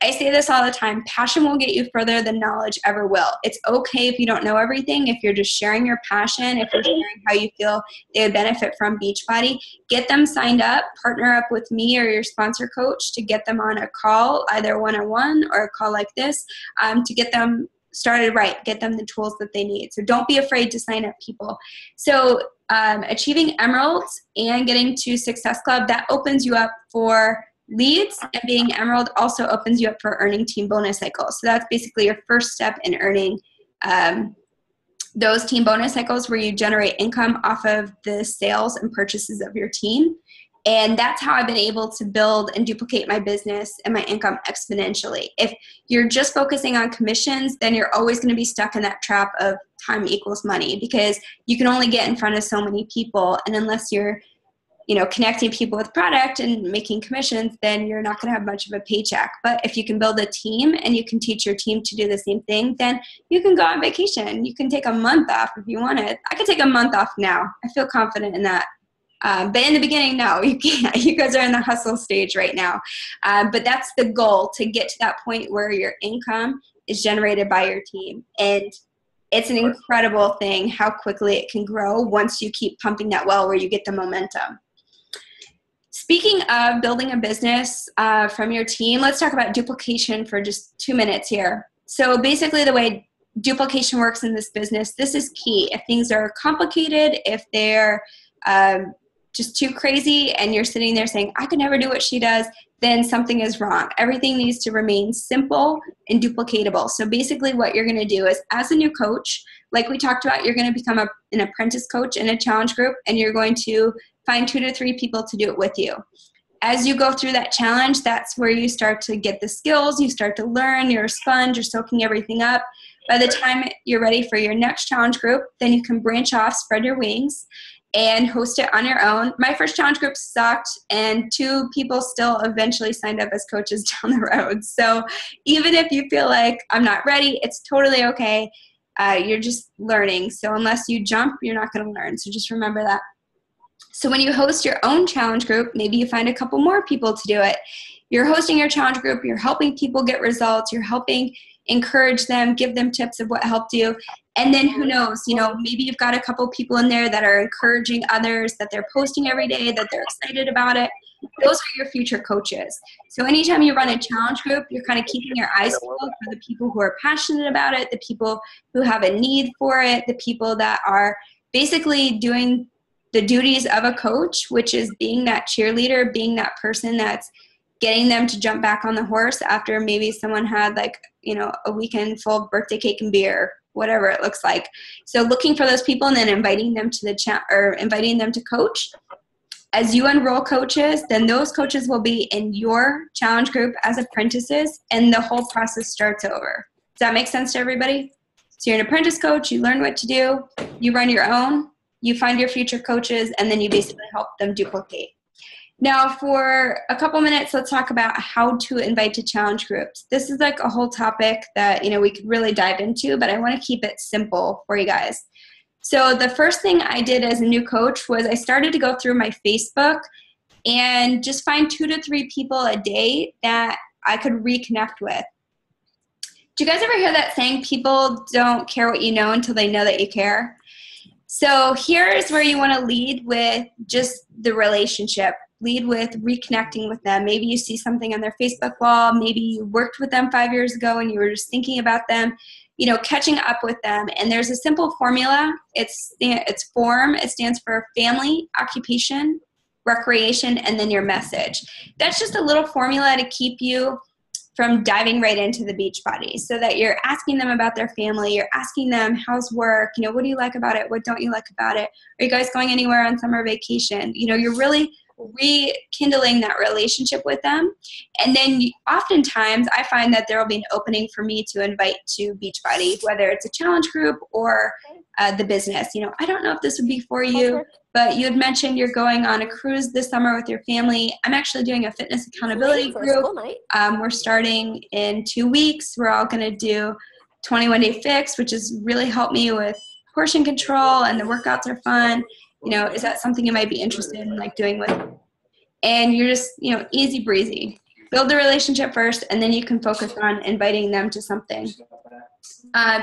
I say this all the time. Passion will get you further than knowledge ever will. It's okay if you don't know everything. If you're just sharing your passion, if you're sharing how you feel they would benefit from Beachbody, get them signed up, partner up with me or your sponsor coach to get them on a call, either one-on-one or a call like this, to get them started right, get them the tools that they need. So don't be afraid to sign up people. So achieving Emeralds and getting to Success Club, that opens you up for leads, and being Emerald also opens you up for earning team bonus cycles. So that's basically your first step in earning those team bonus cycles, where you generate income off of the sales and purchases of your team. And that's how I've been able to build and duplicate my business and my income exponentially. If you're just focusing on commissions, then you're always going to be stuck in that trap of time equals money, because you can only get in front of so many people. And unless you're connecting people with product and making commissions, then you're not going to have much of a paycheck. But if you can build a team and you can teach your team to do the same thing, then you can go on vacation. You can take a month off if you wanted. I could take a month off now. I feel confident in that. But in the beginning, no, you can't. You guys are in the hustle stage right now. But that's the goal, to get to that point where your income is generated by your team. And it's an incredible thing how quickly it can grow once you keep pumping that well, where you get the momentum. Speaking of building a business from your team, let's talk about duplication for just 2 minutes here. So basically the way duplication works in this business, this is key. If things are complicated, if they're just too crazy and you're sitting there saying, I could never do what she does, then something is wrong. Everything needs to remain simple and duplicatable. So basically what you're going to do is, as a new coach, like we talked about, you're going to become an apprentice coach in a challenge group, and you're going to find 2 to 3 people to do it with you. As you go through that challenge, that's where you start to get the skills, you start to learn, you're a sponge, you're soaking everything up. By the time you're ready for your next challenge group, then you can branch off, spread your wings, and host it on your own. My first challenge group sucked, and 2 people still eventually signed up as coaches down the road. So even if you feel like I'm not ready, it's totally okay. You're just learning. So unless you jump, you're not going to learn. So just remember that. So when you host your own challenge group, maybe you find a couple more people to do it. You're hosting your challenge group, you're helping people get results, you're helping encourage them, give them tips of what helped you. And then who knows, maybe you've got a couple people in there that are encouraging others, that they're posting every day, that they're excited about it. Those are your future coaches. So anytime you run a challenge group, you're kind of keeping your eyes peeled for the people who are passionate about it, the people who have a need for it, the people that are basically doing the duties of a coach, which is being that cheerleader, being that person that's getting them to jump back on the horse after maybe someone had a weekend full of birthday cake and beer, whatever it looks like. So looking for those people and then inviting them to inviting them to coach. As you enroll coaches, then those coaches will be in your challenge group as apprentices, and the whole process starts over. Does that make sense to everybody? So you're an apprentice coach, you learn what to do, you run your own, you find your future coaches, and then you basically help them duplicate. Now, for a couple minutes, let's talk about how to invite to challenge groups. This is like a whole topic that we could really dive into, but I want to keep it simple for you guys. So the first thing I did as a new coach was I started to go through my Facebook and just find 2 to 3 people a day that I could reconnect with. Do you guys ever hear that saying, people don't care what you know until they know that you care? So here's where you want to lead with just the relationship. Lead with reconnecting with them. Maybe you see something on their Facebook wall. Maybe you worked with them 5 years ago and you were just thinking about them, catching up with them. And there's a simple formula. It's FORM. It stands for family, occupation, recreation, and then your message. That's just a little formula to keep you from diving right into the beach body, so that you're asking them about their family, you're asking them how's work, what do you like about it, what don't you like about it, are you guys going anywhere on summer vacation, you're really rekindling that relationship with them. And then oftentimes I find that there will be an opening for me to invite to Beachbody, whether it's a challenge group or the business. I don't know if this would be for you, but you had mentioned you're going on a cruise this summer with your family. I'm actually doing a fitness accountability group. We're starting in 2 weeks. We're all going to do 21-day fix, which has really helped me with portion control, and the workouts are fun. Is that something you might be interested in doing with? And you're just, easy breezy. Build the relationship first, and then you can focus on inviting them to something.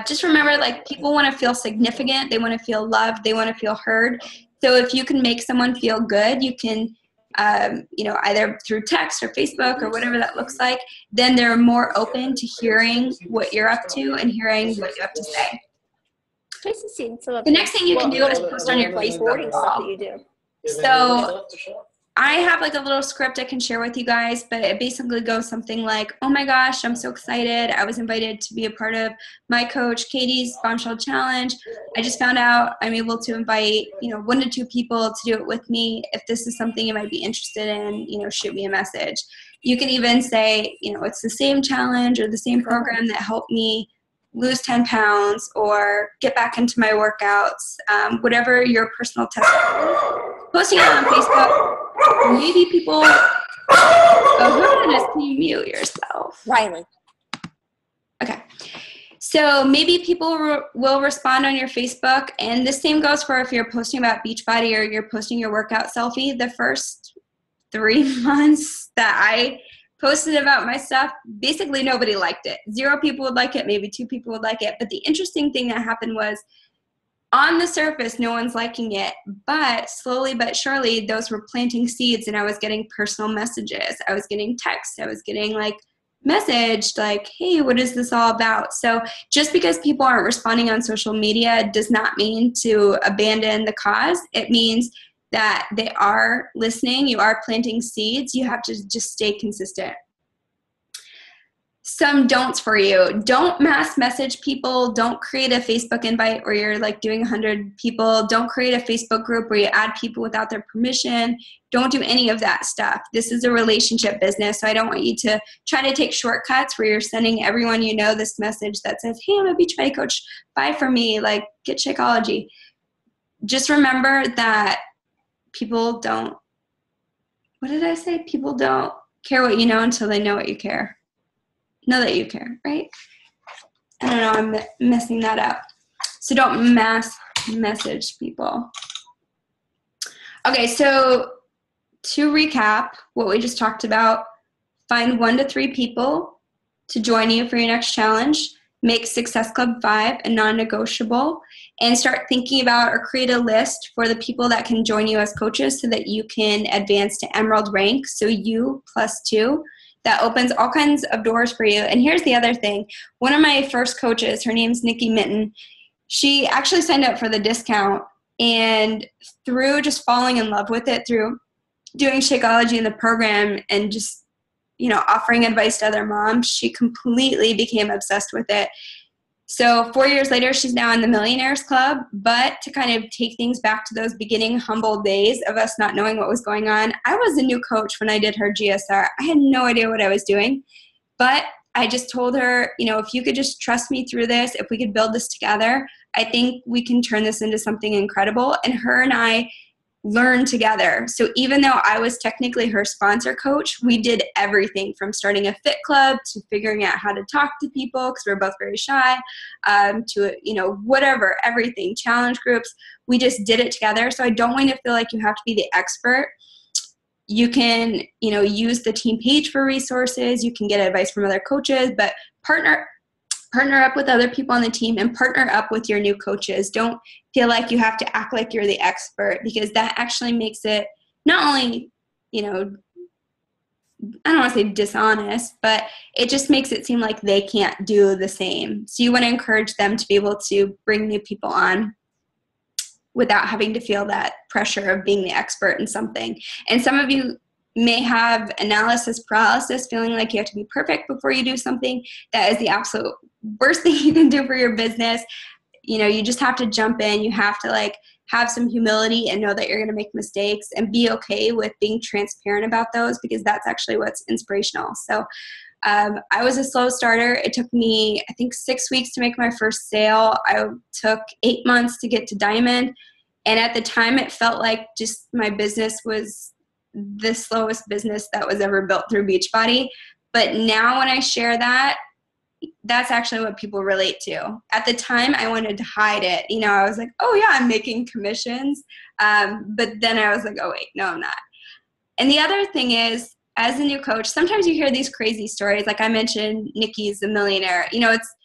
Just remember, people want to feel significant. They want to feel loved. They want to feel heard. So if you can make someone feel good, you can, either through text or Facebook or whatever that looks like, then they're more open to hearing what you're up to and hearing what you have to say. The next thing you can do is post on your Facebook wall. So I have a little script I can share with you guys, but it basically goes something like, oh my gosh, I'm so excited. I was invited to be a part of my coach Katie's Bombshell Challenge. I just found out I'm able to invite 1 to 2 people to do it with me. If this is something you might be interested in, shoot me a message. You can even say, it's the same challenge or the same program that helped me lose 10 pounds or get back into my workouts, whatever your personal testimony is. Posting it on Facebook. Maybe people, oh goodness, can you mute yourself? Riley. Okay. So maybe people will respond on your Facebook, and the same goes for if you're posting about Beachbody or you're posting your workout selfie. The first 3 months that I posted about my stuff, basically nobody liked it. 0 people would like it, maybe 2 people would like it. But the interesting thing that happened was, on the surface, no one's liking it, but slowly but surely, those were planting seeds, and I was getting personal messages. I was getting texts. I was getting messaged hey, what is this all about? So just because people aren't responding on social media does not mean to abandon the cause. It means that they are listening, you are planting seeds. You have to just stay consistent. Some don'ts for you. Don't mass message people. Don't create a Facebook invite where you're like doing 100 people. Don't create a Facebook group where you add people without their permission. Don't do any of that stuff. This is a relationship business, so I don't want you to try to take shortcuts where you're sending everyone you know this message that says, hey, I'm a beachbody coach. Buy from me. Like, get Shakeology. Just remember that people don't, what did I say? People don't care what you know until they know what you care. Know that you care, right? I don't know, I'm messing that up. So don't mass message people. Okay, so to recap what we just talked about, find 1 to 3 people to join you for your next challenge. Make Success Club 5 a non-negotiable, and start thinking about or create a list for the people that can join you as coaches so that you can advance to Emerald rank. So you +2. That opens all kinds of doors for you. And here's the other thing. One of my first coaches, her name's Nikki Mitten, she actually signed up for the discount, and through just falling in love with it, through doing Shakeology in the program and just, offering advice to other moms, she completely became obsessed with it. So 4 years later, she's now in the Millionaires Club. But to kind of take things back to those beginning humble days of us not knowing what was going on, I was a new coach when I did her GSR. I had no idea what I was doing. But I just told her, if you could just trust me through this, if we could build this together, I think we can turn this into something incredible. And her and I learn together. So even though I was technically her sponsor coach, we did everything from starting a fit club to figuring out how to talk to people because we're both very shy, to, whatever, everything, challenge groups. We just did it together. So I don't want you to feel like you have to be the expert. You can, use the team page for resources. You can get advice from other coaches, but partner up with other people on the team and partner up with your new coaches. Don't feel like you have to act like you're the expert, because that actually makes it not only, I don't want to say dishonest, but it just makes it seem like they can't do the same. So you want to encourage them to be able to bring new people on without having to feel that pressure of being the expert in something. And some of you may have analysis paralysis, feeling like you have to be perfect before you do something. That is the absolute worst thing you can do for your business. You just have to jump in. You have to have some humility and know that you're going to make mistakes and be okay with being transparent about those, because that's actually what's inspirational. So I was a slow starter. It took me, I think, 6 weeks to make my first sale. I took 8 months to get to Diamond. And at the time, it felt like just my business was the slowest business that was ever built through Beachbody. But now when I share that, that's actually what people relate to. At the time, I wanted to hide it. I was like, oh yeah, I'm making commissions. But then I was like, oh wait, no, I'm not. And the other thing is, as a new coach, sometimes you hear these crazy stories. Like I mentioned, Nikki's a millionaire. It's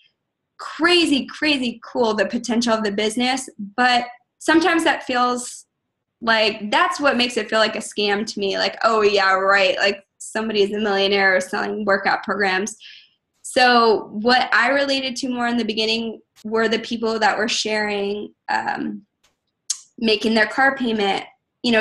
crazy, crazy cool, the potential of the business. But sometimes that feels like, that's what makes it feel like a scam to me. Like, oh yeah, right. Like somebody's a millionaire or selling workout programs. So what I related to more in the beginning were the people that were sharing, making their car payment,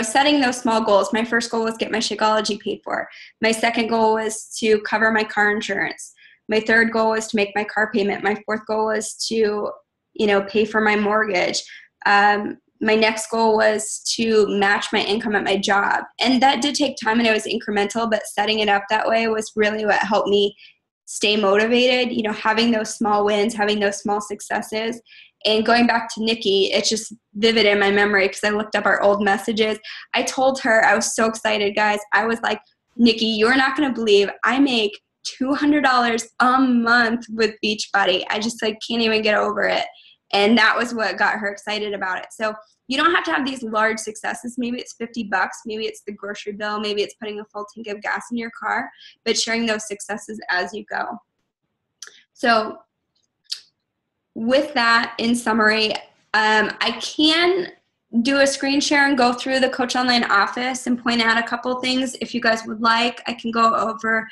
setting those small goals. My first goal was get my Shakeology paid for. My second goal was to cover my car insurance. My third goal was to make my car payment. My fourth goal was to, pay for my mortgage. My next goal was to match my income at my job. And that did take time and it was incremental, but setting it up that way was really what helped me stay motivated, having those small wins, having those small successes. And going back to Nikki, it's just vivid in my memory because I looked up our old messages. I told her, I was so excited, guys. I was like, Nikki, you're not going to believe I make $200 a month with Beachbody. I just can't even get over it. And that was what got her excited about it. So you don't have to have these large successes. Maybe it's $50, maybe it's the grocery bill, maybe it's putting a full tank of gas in your car, but sharing those successes as you go. So with that, in summary, I can do a screen share and go through the Coach Online office and point out a couple things. If you guys would like, I can go over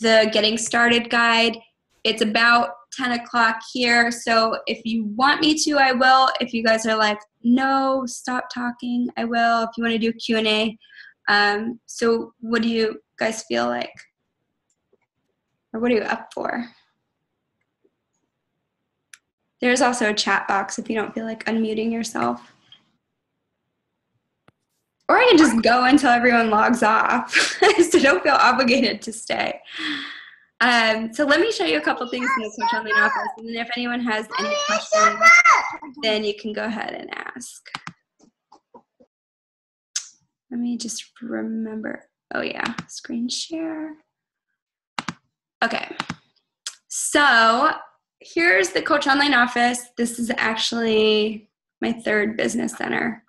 the Getting Started guide. It's about 10 o'clock here. So if you want me to, I will. If you guys are like, no, stop talking, I will. If you want to do Q&A. So what do you guys feel like? Or what are you up for? There's also a chat box if you don't feel like unmuting yourself. Or I can just go until everyone logs off. So don't feel obligated to stay. So let me show you a couple things in the Coach Online office. And then if anyone has any questions, then you can go ahead and ask. Let me just remember. Oh yeah, screen share. Okay. So here's the Coach Online office. This is actually my third business center.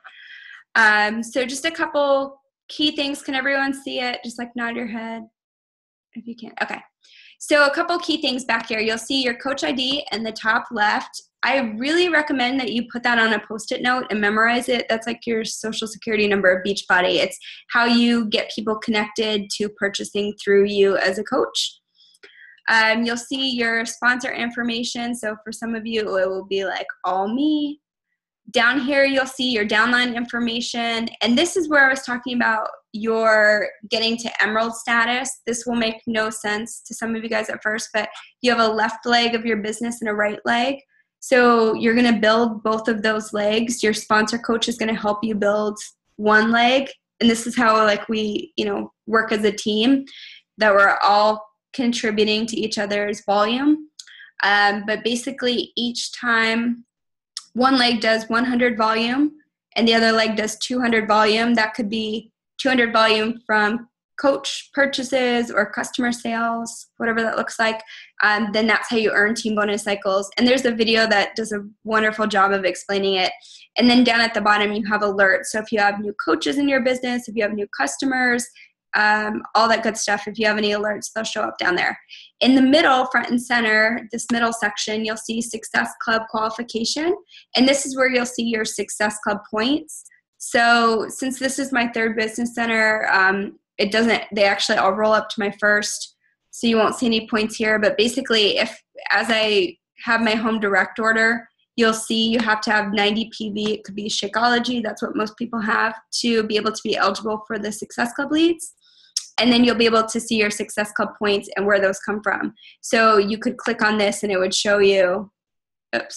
So just a couple key things. Can everyone see it? Just like nod your head if you can. Okay. So a couple key things back here. You'll see your Coach ID in the top left. I really recommend that you put that on a Post-it note and memorize it. That's like your social security number of Beachbody. It's how you get people connected to purchasing through you as a coach. You'll see your sponsor information. So for some of you, it will be like all me. Down here, you'll see your downline information. And this is where I was talking about your getting to Emerald status. This will make no sense to some of you guys at first, but you have a left leg of your business and a right leg. So you're going to build both of those legs. Your sponsor coach is going to help you build one leg. And this is how like we, work as a team, that we're all contributing to each other's volume. But basically each time one leg does 100 volume and the other leg does 200 volume, that could be 200 volume from coach purchases or customer sales, whatever that looks like, then that's how you earn team bonus cycles. And there's a video that does a wonderful job of explaining it. And then down at the bottom, you have alerts. So if you have new coaches in your business, if you have new customers, all that good stuff, if you have any alerts, they'll show up down there. In the middle, front and center, this middle section, you'll see Success Club qualification. And this is where you'll see your Success Club points. So since this is my third business center, they actually all roll up to my first, so you won't see any points here. But basically, as I have my home direct order, you'll see you have to have 90 PV. It could be Shakeology. That's what most people have to be able to be eligible for the Success Club leads. And then you'll be able to see your Success Club points and where those come from. So you could click on this and it would show you, it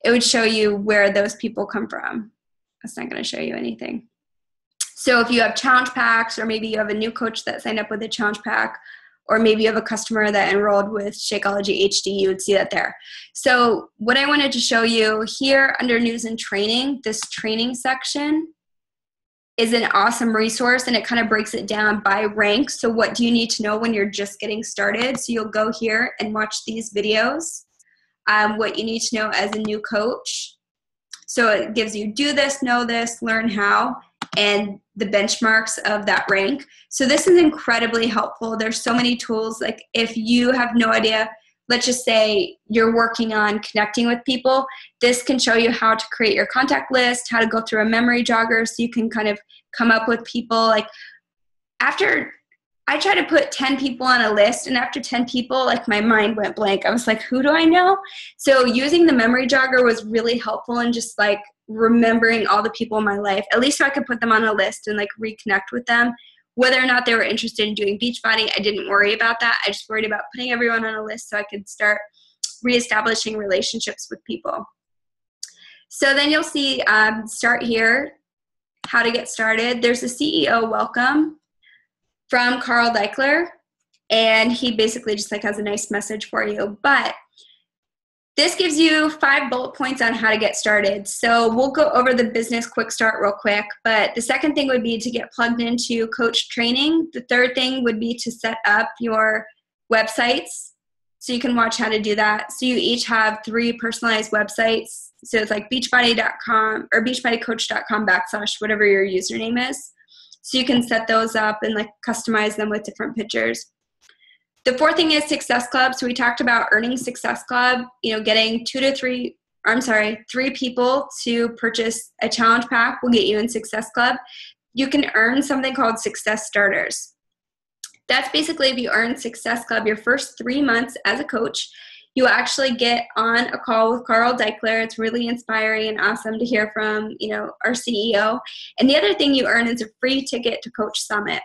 would show you where those people come from. That's not going to show you anything. So if you have challenge packs, or maybe you have a new coach that signed up with a challenge pack, or maybe you have a customer that enrolled with Shakeology HD, you would see that there. So what I wanted to show you here under news and training, this training section is an awesome resource, and it kind of breaks it down by rank. So what do you need to know when you're just getting started? So you'll go here and watch these videos, what you need to know as a new coach. So it gives you do this, know this, learn how, and the benchmarks of that rank. So this is incredibly helpful. There's so many tools. Like if you have no idea, let's just say you're working on connecting with people, this can show you how to create your contact list, how to go through a memory jogger so you can kind of come up with people. Like after I tried to put 10 people on a list, and after 10 people, like my mind went blank. I was like, who do I know? So using the memory jogger was really helpful in just like remembering all the people in my life, at least so I could put them on a list and like reconnect with them. Whether or not they were interested in doing Beachbody, I didn't worry about that. I just worried about putting everyone on a list so I could start reestablishing relationships with people. So then you'll see, start here, how to get started. There's a CEO welcome from Carl Deichler, and he basically just like has a nice message for you. But this gives you 5 bullet points on how to get started. So we'll go over the business quick start real quick. But the second thing would be to get plugged into coach training. The third thing would be to set up your websites so you can watch how to do that. So you each have 3 personalized websites. So it's like beachbody.com or beachbodycoach.com / whatever your username is. So you can set those up and like customize them with different pictures. The fourth thing is Success Club. So we talked about earning Success Club, getting 3 people to purchase a challenge pack will get you in Success Club. You can earn something called Success Starters. That's basically if you earn Success Club your first 3 months as a coach, You actually get on a call with Carl Deichler. It's really inspiring and awesome to hear from, our CEO. And the other thing you earn is a free ticket to Coach Summit.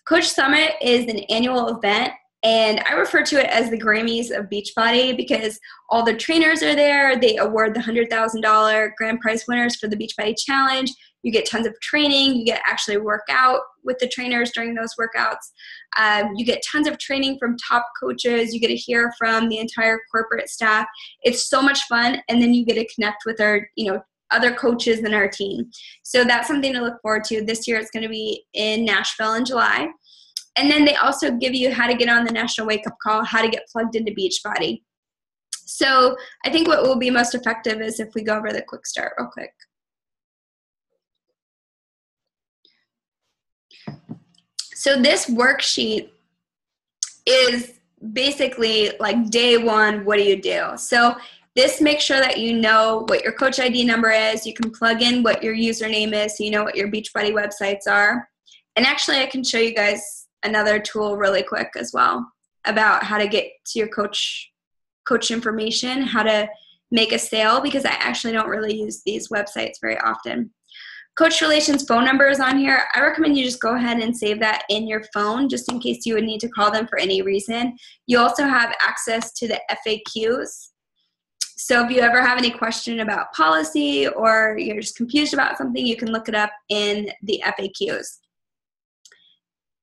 Coach Summit is an annual event, and I refer to it as the Grammys of Beachbody because all the trainers are there. They award the $100,000 grand prize winners for the Beachbody Challenge. You get tons of training. You get to actually work out with the trainers during those workouts. You get tons of training from top coaches. You get to hear from the entire corporate staff. It's so much fun, and then you get to connect with our, other coaches in our team. So that's something to look forward to. This year it's going to be in Nashville in July. And then they also give you how to get on the National Wake Up Call, how to get plugged into Beachbody. So I think what will be most effective is if we go over the quick start real quick. So this worksheet is basically like day one, what do you do? So this makes sure that you know what your coach ID number is. You can plug in what your username is so you know what your Beachbody websites are. And actually I can show you guys another tool really quick as well about how to get to your coach information, how to make a sale, because I actually don't really use these websites very often. Coach Relations phone number is on here. I recommend you just go ahead and save that in your phone just in case you would need to call them for any reason. You also have access to the FAQs. So if you ever have any question about policy or you're just confused about something, you can look it up in the FAQs.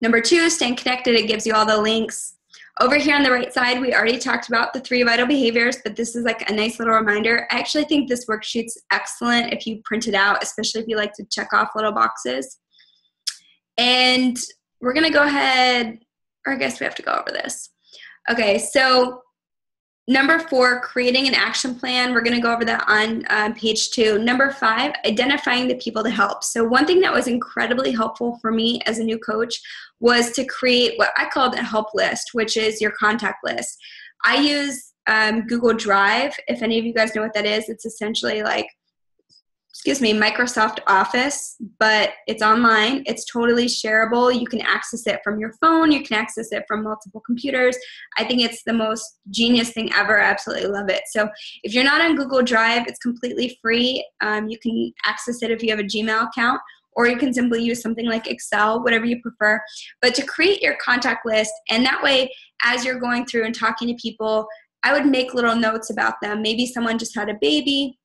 Number 2, staying connected. It gives you all the links. Over here on the right side, we already talked about the 3 vital behaviors, but this is like a nice little reminder. I actually think this worksheet's excellent if you print it out, especially if you like to check off little boxes. And we're going to go ahead, or I guess we have to go over this. Okay, so number 4, creating an action plan. We're going to go over that on page 2. Number 5, identifying the people to help. So one thing that was incredibly helpful for me as a new coach was to create what I called a help list, which is your contact list. I use Google Drive. If any of you guys know what that is, it's essentially like, Microsoft Office, but it's online. It's totally shareable. You can access it from your phone. You can access it from multiple computers. I think it's the most genius thing ever. I absolutely love it. So if you're not on Google Drive, it's completely free. You can access it if you have a Gmail account, or you can simply use something like Excel, whatever you prefer. But to create your contact list, and that way, as you're going through and talking to people, I would make little notes about them. Maybe someone just had a baby.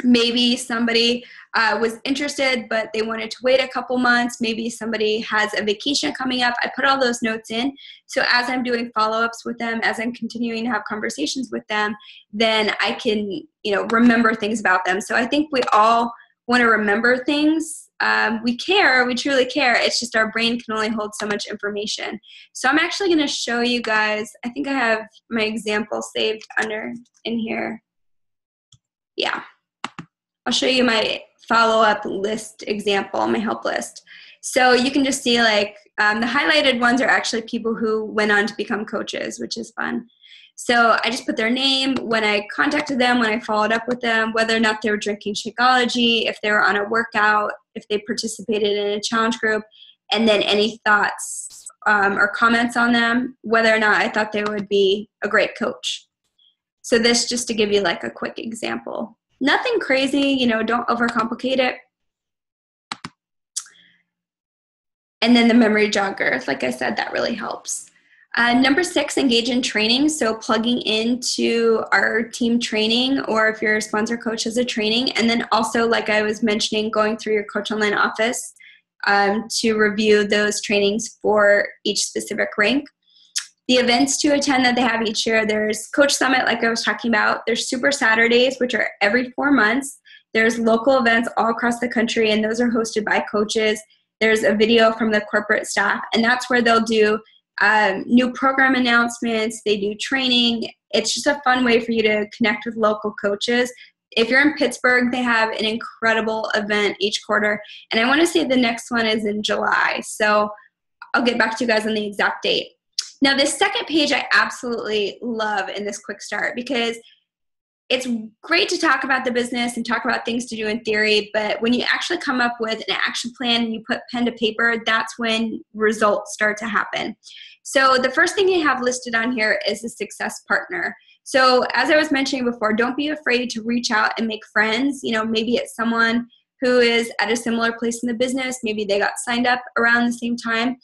Maybe somebody was interested, but they wanted to wait a couple months. Maybe somebody has a vacation coming up. I put all those notes in. So as I'm doing follow-ups with them, as I'm continuing to have conversations with them, then I can, remember things about them. So I think we all want to remember things. We truly care. It's just our brain can only hold so much information. So I'm actually going to show you guys, I think I have my example saved in here. Yeah. I'll show you my follow-up list example, my help list. So you can just see the highlighted ones are actually people who went on to become coaches, which is fun. So I just put their name, when I contacted them, when I followed up with them, whether or not they were drinking Shakeology, if they were on a workout, if they participated in a challenge group, and then any thoughts or comments on them, whether or not I thought they would be a great coach. So this just to give you like a quick example. Nothing crazy, don't overcomplicate it. And then the memory jogger, like I said, that really helps. Number 6, engage in training. So plugging into our team training, or if your sponsor coach has a training. And then also, like I was mentioning, going through your Coach Online office to review those trainings for each specific rank. The events to attend that they have each year, there's Coach Summit, like I was talking about. There's Super Saturdays, which are every 4 months. There's local events all across the country, and those are hosted by coaches. There's a video from the corporate staff, and that's where they'll do new program announcements. They do training. It's just a fun way for you to connect with local coaches. If you're in Pittsburgh, they have an incredible event each quarter, and I want to say the next one is in July. So I'll get back to you guys on the exact date. Now, this second page I absolutely love in this quick start because it's great to talk about the business and talk about things to do in theory, but when you actually come up with an action plan and you put pen to paper, that's when results start to happen. So the first thing you have listed on here is a success partner. So as I was mentioning before, don't be afraid to reach out and make friends. Maybe it's someone who is at a similar place in the business. Maybe they got signed up around the same time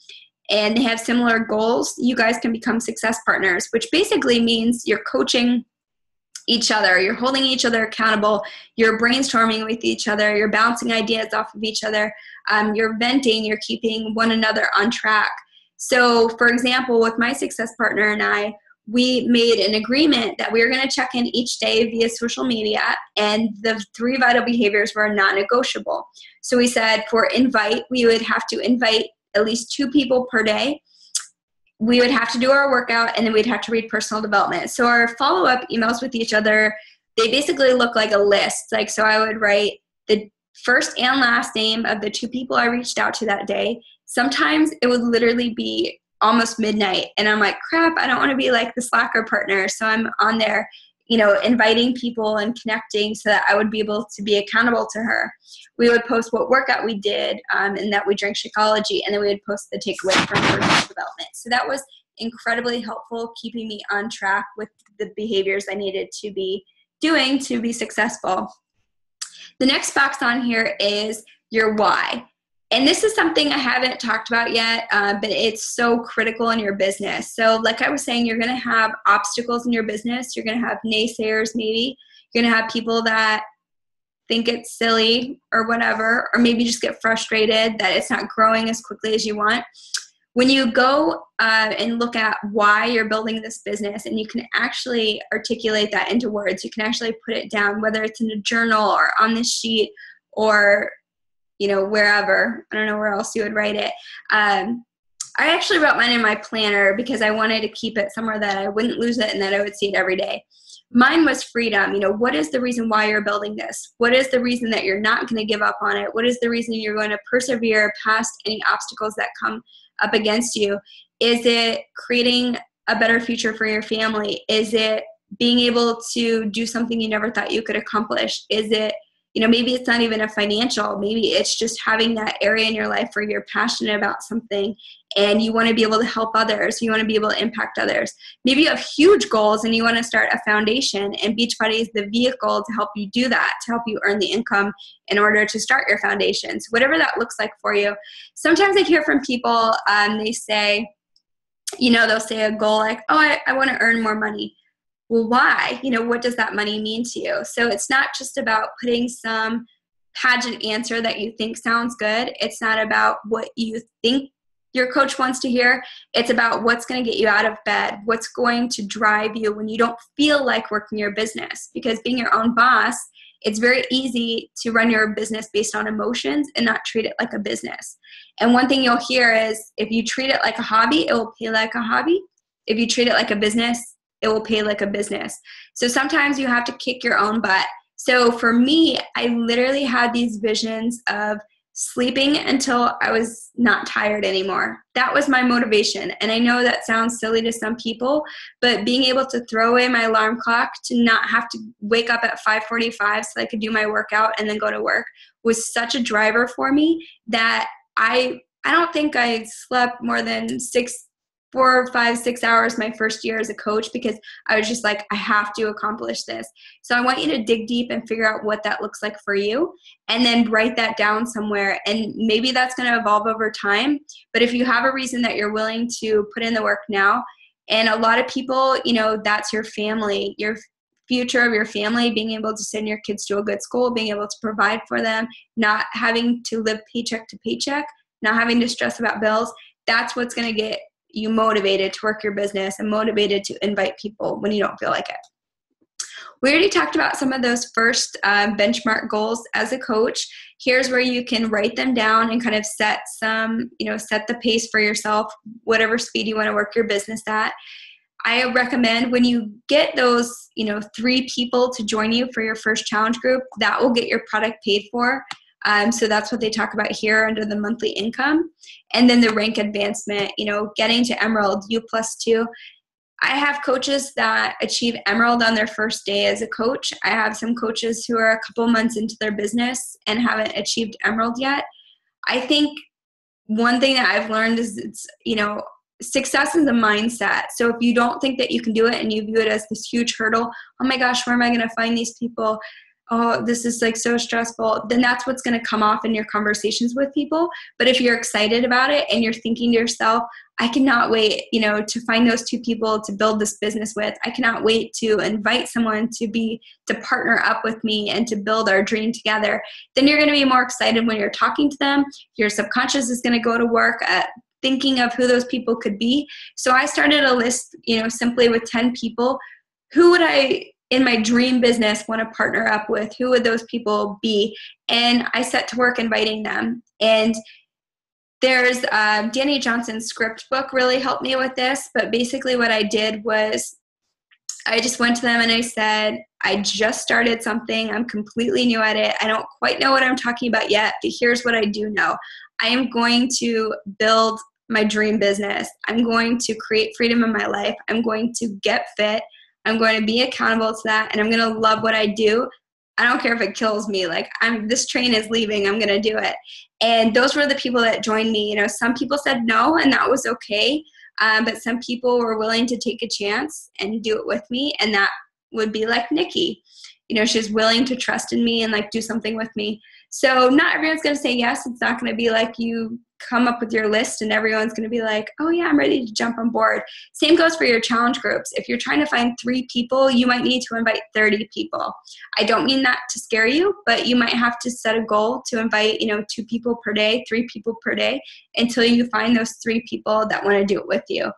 and they have similar goals. You guys can become success partners, which basically means you're coaching each other, you're holding each other accountable, you're brainstorming with each other, you're bouncing ideas off of each other, you're venting, you're keeping one another on track. So for example, with my success partner and I, we made an agreement that we were going to check in each day via social media, and the 3 vital behaviors were non-negotiable. So we said for invite, we would have to invite at least 2 people per day. We would have to do our workout, and then we'd have to read personal development. So our follow-up emails with each other, they basically look like a list. So I would write the first and last name of the 2 people I reached out to that day. Sometimes it would literally be almost midnight, and I'm like, crap, I don't want to be like the slacker partner. So I'm on there, inviting people and connecting so that I would be able to be accountable to her. We would post what workout we did and that we drank Shakeology, and then we would post the takeaway from personal development. So that was incredibly helpful, keeping me on track with the behaviors I needed to be doing to be successful. The next box on here is your why. And this is something I haven't talked about yet, but it's so critical in your business. So like I was saying, you're going to have obstacles in your business. You're going to have naysayers maybe. You're going to have people that think it's silly or whatever, or maybe just get frustrated that it's not growing as quickly as you want. When you go and look at why you're building this business, and you can actually articulate that into words, you can actually put it down, whether it's in a journal or on this sheet or wherever. I don't know where else you would write it. I actually wrote mine in my planner because I wanted to keep it somewhere that I wouldn't lose it and that I would see it every day. Mine was freedom. What is the reason why you're building this? What is the reason that you're not going to give up on it? What is the reason you're going to persevere past any obstacles that come up against you? Is it creating a better future for your family? Is it being able to do something you never thought you could accomplish? Is it maybe it's not even a financial, maybe it's just having that area in your life where you're passionate about something and you want to be able to help others. You want to be able to impact others. Maybe you have huge goals and you want to start a foundation, and Beachbody is the vehicle to help you do that, to help you earn the income in order to start your foundations, whatever that looks like for you. Sometimes I hear from people, they say, they'll say a goal like, oh, I want to earn more money. Well, why? What does that money mean to you? So it's not just about putting some pageant answer that you think sounds good. It's not about what you think your coach wants to hear. It's about what's going to get you out of bed, what's going to drive you when you don't feel like working your business. Because being your own boss, it's very easy to run your business based on emotions and not treat it like a business. And one thing you'll hear is, if you treat it like a hobby, it will pay like a hobby. If you treat it like a business, it will pay like a business. So sometimes you have to kick your own butt. So for me, I literally had these visions of sleeping until I was not tired anymore. That was my motivation. And I know that sounds silly to some people, but being able to throw away my alarm clock to not have to wake up at 5:45 so I could do my workout and then go to work was such a driver for me that I don't think I slept more than 4, 5, 6 hours my first year as a coach, because I was just like, I have to accomplish this. So I want you to dig deep and figure out what that looks like for you, and then write that down somewhere. And maybe that's going to evolve over time. But if you have a reason that you're willing to put in the work now, and a lot of people, that's your family, your future of your family, being able to send your kids to a good school, being able to provide for them, not having to live paycheck to paycheck, not having to stress about bills. That's what's going to get you motivated to work your business and motivated to invite people when you don't feel like it. We already talked about some of those first benchmark goals as a coach. Here's where you can write them down and kind of set the pace for yourself, whatever speed you want to work your business at. I recommend when you get those, 3 people to join you for your first challenge group, that will get your product paid for. So that's what they talk about here under the monthly income. And then the rank advancement, getting to Emerald, U+2. I have coaches that achieve Emerald on their first day as a coach. I have some coaches who are a couple months into their business and haven't achieved Emerald yet. I think one thing that I've learned is it's, success is a mindset. So if you don't think that you can do it and you view it as this huge hurdle, oh my gosh, where am I going to find these people? Oh, this is like so stressful. Then that's what's going to come off in your conversations with people. But if you're excited about it and you're thinking to yourself, I cannot wait, to find those two people to build this business with. I cannot wait to invite someone to partner up with me and to build our dream together. Then you're going to be more excited when you're talking to them. Your subconscious is going to go to work at thinking of who those people could be. So I started a list, simply with 10 people. Who would I, in my dream business, want to partner up with? Who would those people be? And I set to work inviting them. And there's Danny Johnson's script book really helped me with this. But basically what I did was I just went to them and I said, I just started something. I'm completely new at it. I don't quite know what I'm talking about yet, but here's what I do know. I am going to build my dream business. I'm going to create freedom in my life. I'm going to get fit. I'm going to be accountable to that, and I'm going to love what I do. I don't care if it kills me. This train is leaving. I'm going to do it. And those were the people that joined me. Some people said no, and that was okay. But some people were willing to take a chance and do it with me. And that would be like Nikki. She's willing to trust in me and do something with me. So not everyone's going to say yes. It's not going to be like you come up with your list and everyone's going to be like, oh yeah, I'm ready to jump on board. Same goes for your challenge groups. If you're trying to find 3 people, you might need to invite 30 people. I don't mean that to scare you, but you might have to set a goal to invite, 2 people per day, 3 people per day, until you find those 3 people that want to do it with you.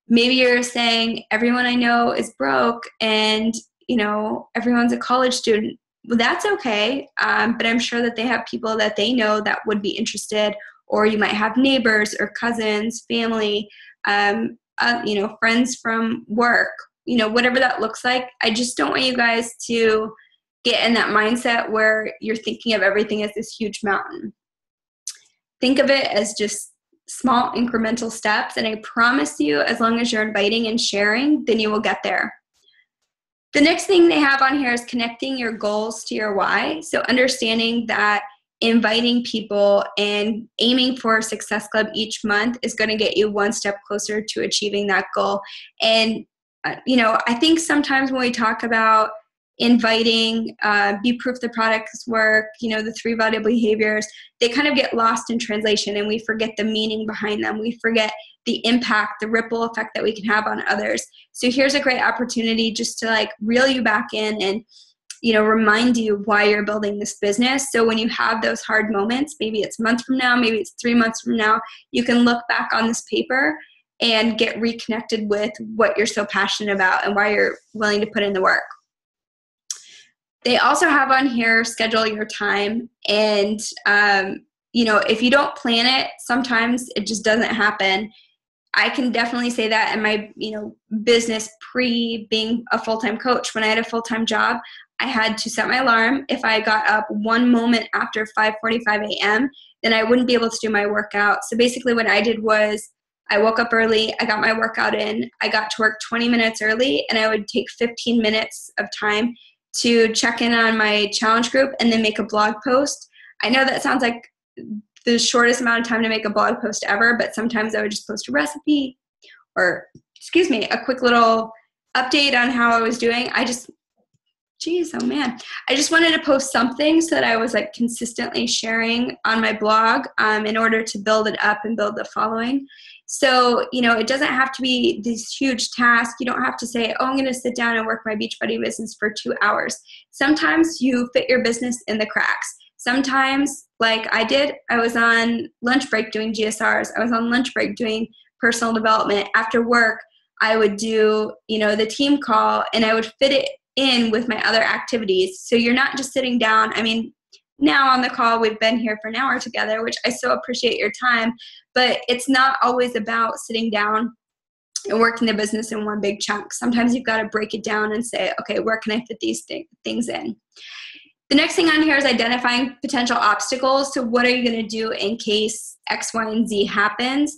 Maybe you're saying everyone I know is broke and, everyone's a college student. Well, that's okay. But I'm sure that they have people that they know that would be interested. Or you might have neighbors or cousins, family, friends from work, whatever that looks like. I just don't want you guys to get in that mindset where you're thinking of everything as this huge mountain. Think of it as just small incremental steps. And I promise you, as long as you're inviting and sharing, then you will get there. The next thing they have on here is connecting your goals to your why. So understanding that inviting people and aiming for a success club each month is going to get you one step closer to achieving that goal. And, I think sometimes when we talk about inviting, be proof the products work, the 3 valuable behaviors, they kind of get lost in translation and we forget the meaning behind them. We forget the impact, the ripple effect that we can have on others. So here's a great opportunity just to reel you back in and remind you why you're building this business. So when you have those hard moments, maybe it's a month from now, maybe it's 3 months from now, you can look back on this paper and get reconnected with what you're so passionate about and why you're willing to put in the work. They also have on here, schedule your time. And, if you don't plan it, sometimes it just doesn't happen. I can definitely say that in my, business pre being a full-time coach. When I had a full-time job, I had to set my alarm. If I got up one moment after 5:45 a.m., then I wouldn't be able to do my workout. So basically what I did was I woke up early, I got my workout in, I got to work 20 minutes early, and I would take 15 minutes of time to check in on my challenge group and then make a blog post. I know that sounds like the shortest amount of time to make a blog post ever, but sometimes I would just post a recipe or, a quick little update on how I was doing. I just wanted to post something so that I was consistently sharing on my blog in order to build it up and build the following. So, it doesn't have to be this huge task. You don't have to say, oh, I'm going to sit down and work my Beachbody business for 2 hours. Sometimes you fit your business in the cracks. Sometimes, like I did, I was on lunch break doing GSRs. I was on lunch break doing personal development. After work, I would do, the team call, and I would fit it in with my other activities. So you're not just sitting down. I mean, now on the call, we've been here for an hour together, which I so appreciate your time, but it's not always about sitting down and working the business in one big chunk. Sometimes you've got to break it down and say, okay, where can I fit these things in? The next thing on here is identifying potential obstacles. So what are you going to do in case X, Y, and Z happens?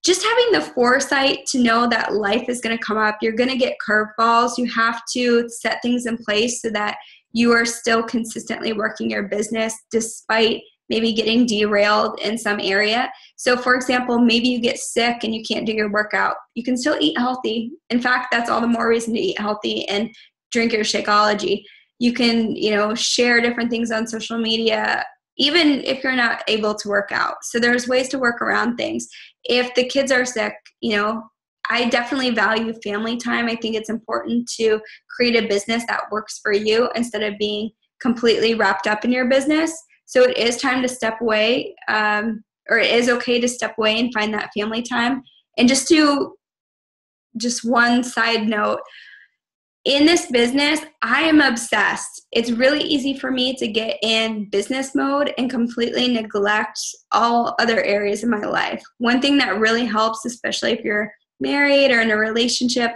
Just having the foresight to know that life is going to come up. You're going to get curveballs. You have to set things in place so that you are still consistently working your business despite maybe getting derailed in some area. So for example, maybe you get sick and you can't do your workout. You can still eat healthy. In fact, that's all the more reason to eat healthy and drink your Shakeology. You can, share different things on social media, even if you're not able to work out. So there's ways to work around things. If the kids are sick, I definitely value family time. I think it's important to create a business that works for you instead of being completely wrapped up in your business. So it is time to step away, or it is okay to step away and find that family time. And just one side note, in this business, I am obsessed. It's really easy for me to get in business mode and completely neglect all other areas of my life. One thing that really helps, especially if you're married or in a relationship,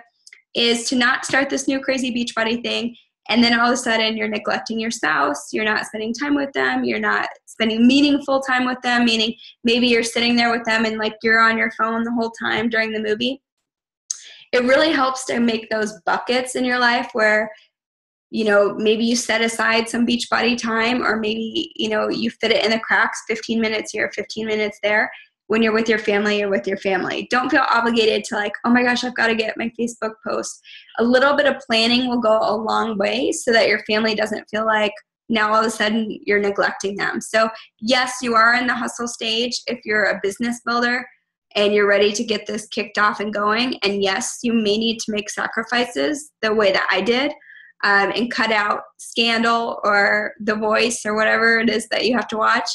is to not start this new crazy Beachbody thing and then all of a sudden you're neglecting your spouse, you're not spending time with them, you're not spending meaningful time with them, meaning maybe you're sitting there with them and like you're on your phone the whole time during the movie. It really helps to make those buckets in your life where, maybe you set aside some Beachbody time, or maybe, you fit it in the cracks, 15 minutes here, 15 minutes there. When you're with your family, you're with your family. Don't feel obligated to like, oh my gosh, I've got to get my Facebook post. A little bit of planning will go a long way so that your family doesn't feel like now all of a sudden you're neglecting them. So yes, you are in the hustle stage if you're a business builder and you're ready to get this kicked off and going. And yes, you may need to make sacrifices the way that I did, and cut out Scandal or The Voice or whatever it is that you have to watch.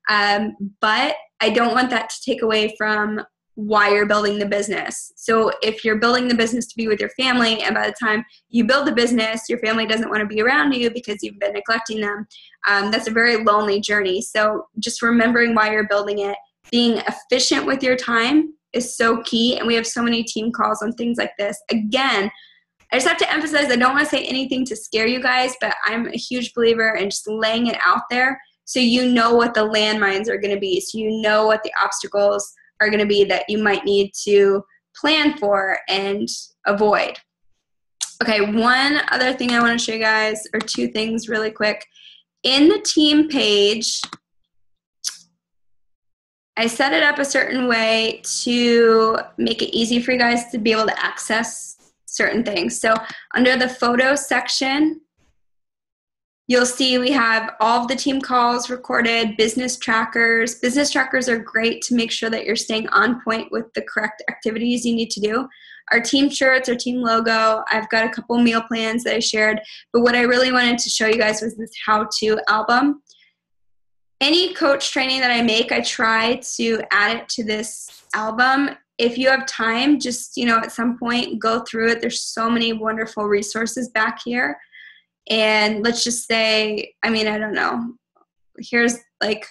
But I don't want that to take away from why you're building the business. So if you're building the business to be with your family, and by the time you build the business, your family doesn't want to be around you because you've been neglecting them, that's a very lonely journey. So just remembering why you're building it, being efficient with your time is so key. And we have so many team calls on things like this. Again, I just have to emphasize, I don't want to say anything to scare you guys, but I'm a huge believer in just laying it out there so you know what the landmines are going to be, so you know what the obstacles are going to be that you might need to plan for and avoid. Okay, one other thing I want to show you guys, or two things really quick. In the team page, I set it up a certain way to make it easy for you guys to be able to access certain things. So under the photos section, you'll see we have all of the team calls recorded, business trackers. Business trackers are great to make sure that you're staying on point with the correct activities you need to do. Our team shirts, our team logo, I've got a couple meal plans that I shared, but what I really wanted to show you guys was this how-to album. Any coach training that I make, I try to add it to this album. If you have time, just, at some point, go through it. There's so many wonderful resources back here. And let's just say, I don't know, here's like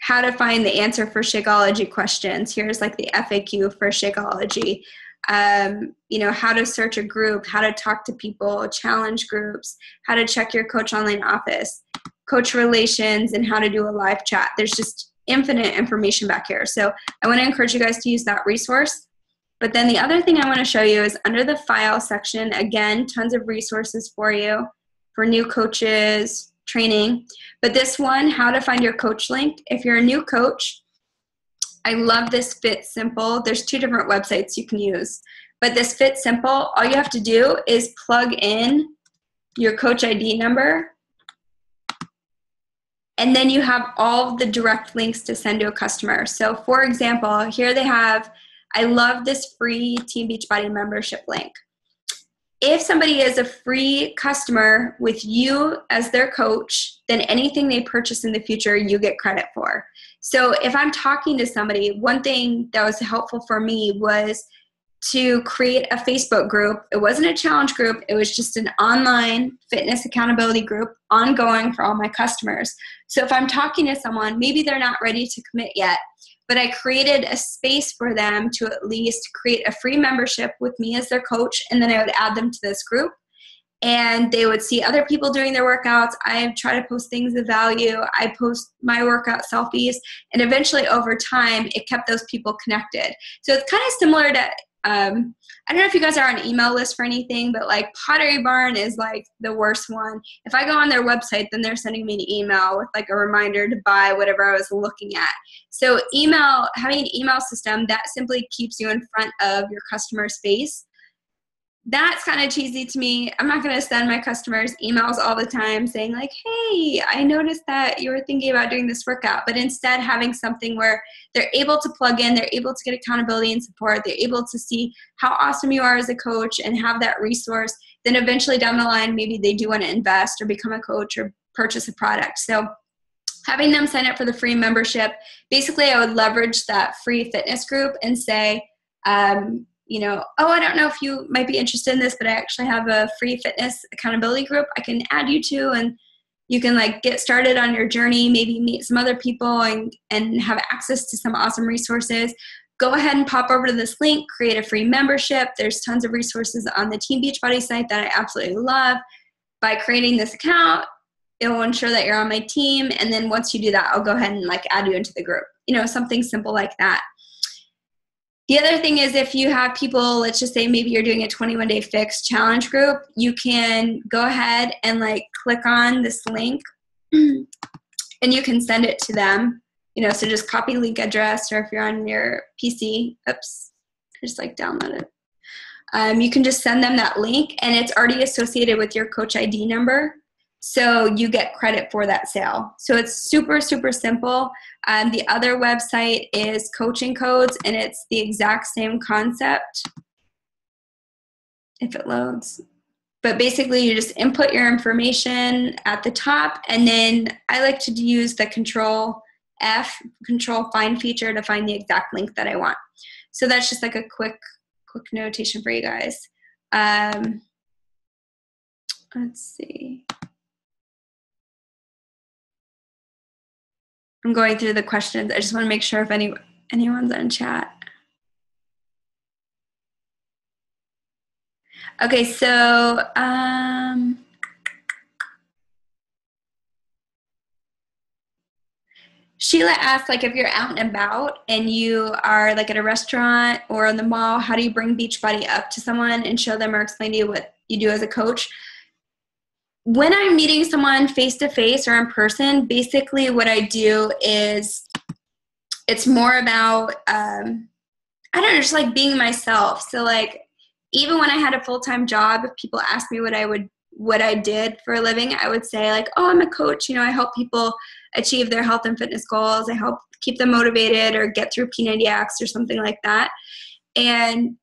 how to find the answer for Shakeology questions. Here's like the FAQ for Shakeology. How to search a group, how to talk to people, challenge groups, how to check your coach online office, coach relations, and how to do a live chat. There's just infinite information back here. So I want to encourage you guys to use that resource. But then the other thing I want to show you is under the file section, again, tons of resources for you for new coaches, training. But this one, how to find your coach link. If you're a new coach, I love this Fit Simple. There's two different websites you can use. But this Fit Simple, all you have to do is plug in your coach ID number, and then you have all of the direct links to send to a customer. So for example, here they have, I love this free Team Beachbody membership link. If somebody is a free customer with you as their coach, then anything they purchase in the future, you get credit for. So if I'm talking to somebody, one thing that was helpful for me was to create a Facebook group. It wasn't a challenge group. It was just an online fitness accountability group ongoing for all my customers. So if I'm talking to someone, maybe they're not ready to commit yet, but I created a space for them to at least create a free membership with me as their coach, and then I would add them to this group. And they would see other people doing their workouts. I try to post things of value. I post my workout selfies. And eventually over time, it kept those people connected. So it's kind of similar to I don't know if you guys are on email list for anything, but like Pottery Barn is like the worst one. If I go on their website, then they're sending me an email with like a reminder to buy whatever I was looking at. So having an email system that simply keeps you in front of your customer's face. That's kind of cheesy to me. I'm not going to send my customers emails all the time saying like, hey, I noticed that you were thinking about doing this workout, but instead having something where they're able to plug in, they're able to get accountability and support, they're able to see how awesome you are as a coach and have that resource. Then eventually down the line, maybe they do want to invest or become a coach or purchase a product. So having them sign up for the free membership, basically I would leverage that free fitness group and say, oh, I don't know if you might be interested in this, but I actually have a free fitness accountability group I can add you to, and you can like get started on your journey, maybe meet some other people and have access to some awesome resources. Go ahead and pop over to this link, create a free membership. There's tons of resources on the Team Beachbody site that I absolutely love. By creating this account, it will ensure that you're on my team. And then once you do that, I'll go ahead and like add you into the group, something simple like that. The other thing is if you have people, let's just say maybe you're doing a 21-day fix challenge group, you can go ahead and like click on this link and you can send it to them, so just copy link address, or if you're on your PC, just like download it. You can just send them that link and it's already associated with your Coach ID number. So you get credit for that sale. So it's super, super simple. The other website is Coaching Codes, and it's the exact same concept, if it loads. But basically, you just input your information at the top, and then I like to use the Control find feature to find the exact link that I want. So that's just like a quick notation for you guys. Let's see. I'm going through the questions. I just want to make sure if anyone's in chat. Okay, so Sheila asked, like, if you're out and about and you are like at a restaurant or in the mall, how do you bring Beachbody up to someone and show them or explain to you what you do as a coach? When I'm meeting someone face-to-face or in person, basically what I do is it's more about, just like being myself. So like even when I had a full-time job, if people asked me what I did for a living, I would say like, oh, I'm a coach. I help people achieve their health and fitness goals. I help keep them motivated or get through P90X or something like that. And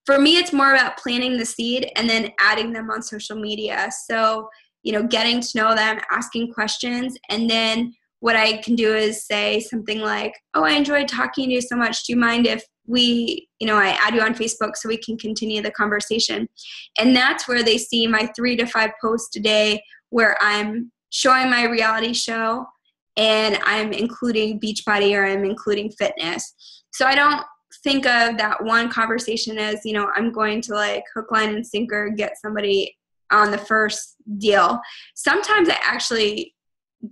for me, it's more about planting the seed and then adding them on social media. So, getting to know them, asking questions. And then what I can do is say something like, oh, I enjoyed talking to you so much. Do you mind if I add you on Facebook so we can continue the conversation? And that's where they see my 3 to 5 posts a day where I'm showing my reality show and I'm including Beachbody or I'm including fitness. So I don't think of that one conversation as, I'm going to like hook, line, and sinker, get somebody on the first deal. Sometimes I actually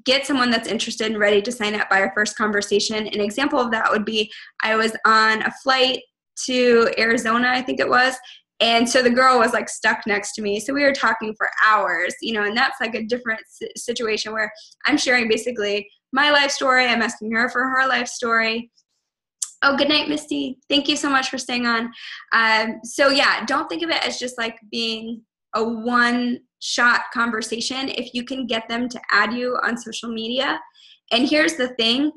get someone that's interested and ready to sign up by our first conversation. An example of that would be I was on a flight to Arizona, I think it was. And so the girl was like stuck next to me. So we were talking for hours, and that's like a different situation where I'm sharing basically my life story. I'm asking her for her life story. Oh, good night, Misty. Thank you so much for staying on. So yeah, don't think of it as just like being a one-shot conversation. If you can get them to add you on social media. And here's the thing.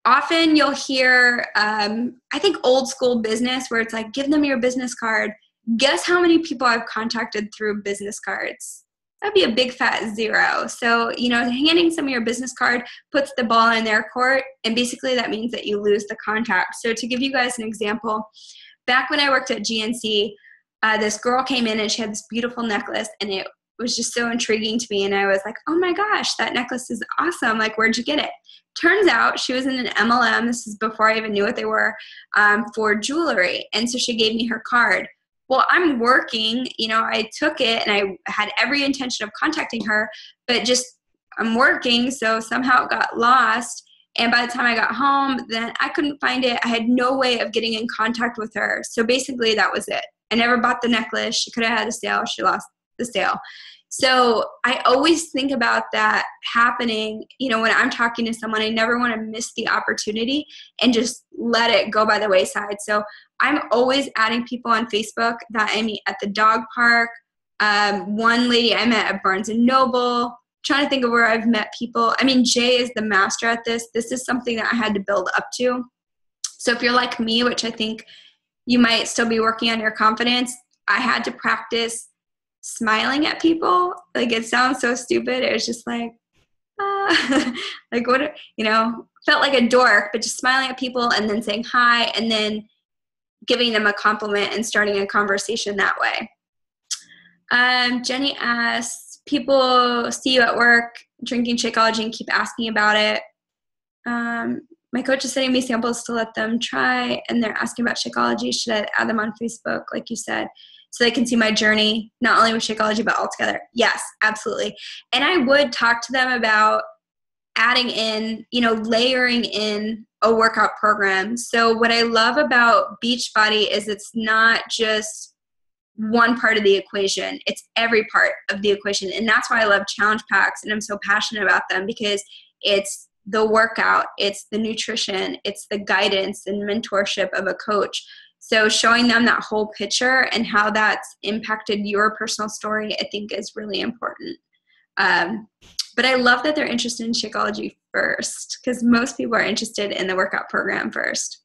Often you'll hear, I think old school business where it's like, give them your business card. Guess how many people I've contacted through business cards? That'd be a big fat 0. So, handing some of your business card puts the ball in their court, and basically that means that you lose the contact. So to give you guys an example, back when I worked at GNC, this girl came in and she had this beautiful necklace, and it was just so intriguing to me. And I was like, oh my gosh, that necklace is awesome. Like, where'd you get it? Turns out she was in an MLM. This is before I even knew what they were, for jewelry. And so she gave me her card. Well, I'm working, I took it and I had every intention of contacting her, but just I'm working. So somehow it got lost. And by the time I got home, then I couldn't find it. I had no way of getting in contact with her. So basically that was it. I never bought the necklace. She could have had a sale. She lost the sale. So I always think about that happening, you know, when I'm talking to someone. I never want to miss the opportunity and just let it go by the wayside. So I'm always adding people on Facebook that I meet at the dog park. One lady I met at Barnes & Noble. Trying to think of where I've met people. I mean, Jay is the master at this. This is something that I had to build up to. So if you're like me, which I think you might still be working on your confidence, I had to practice smiling at people. Like, it sounds so stupid. It was just like, like what, you know, felt like a dork, but just smiling at people and then saying hi and then giving them a compliment and starting a conversation that way. Jenny asks, people see you at work drinking Shakeology and keep asking about it. My coach is sending me samples to let them try, and they're asking about Shakeology. Should I add them on Facebook, like you said, so they can see my journey, not only with Shakeology, but altogether? Yes, absolutely. And I would talk to them about adding in, you know, layering in a workout program. So what I love about Beachbody is it's not just one part of the equation. It's every part of the equation. And that's why I love challenge packs and I'm so passionate about them, because it's the workout, it's the nutrition, it's the guidance and mentorship of a coach. So showing them that whole picture and how that's impacted your personal story, I think is really important. But I love that they're interested in Shakeology first, because most people are interested in the workout program first.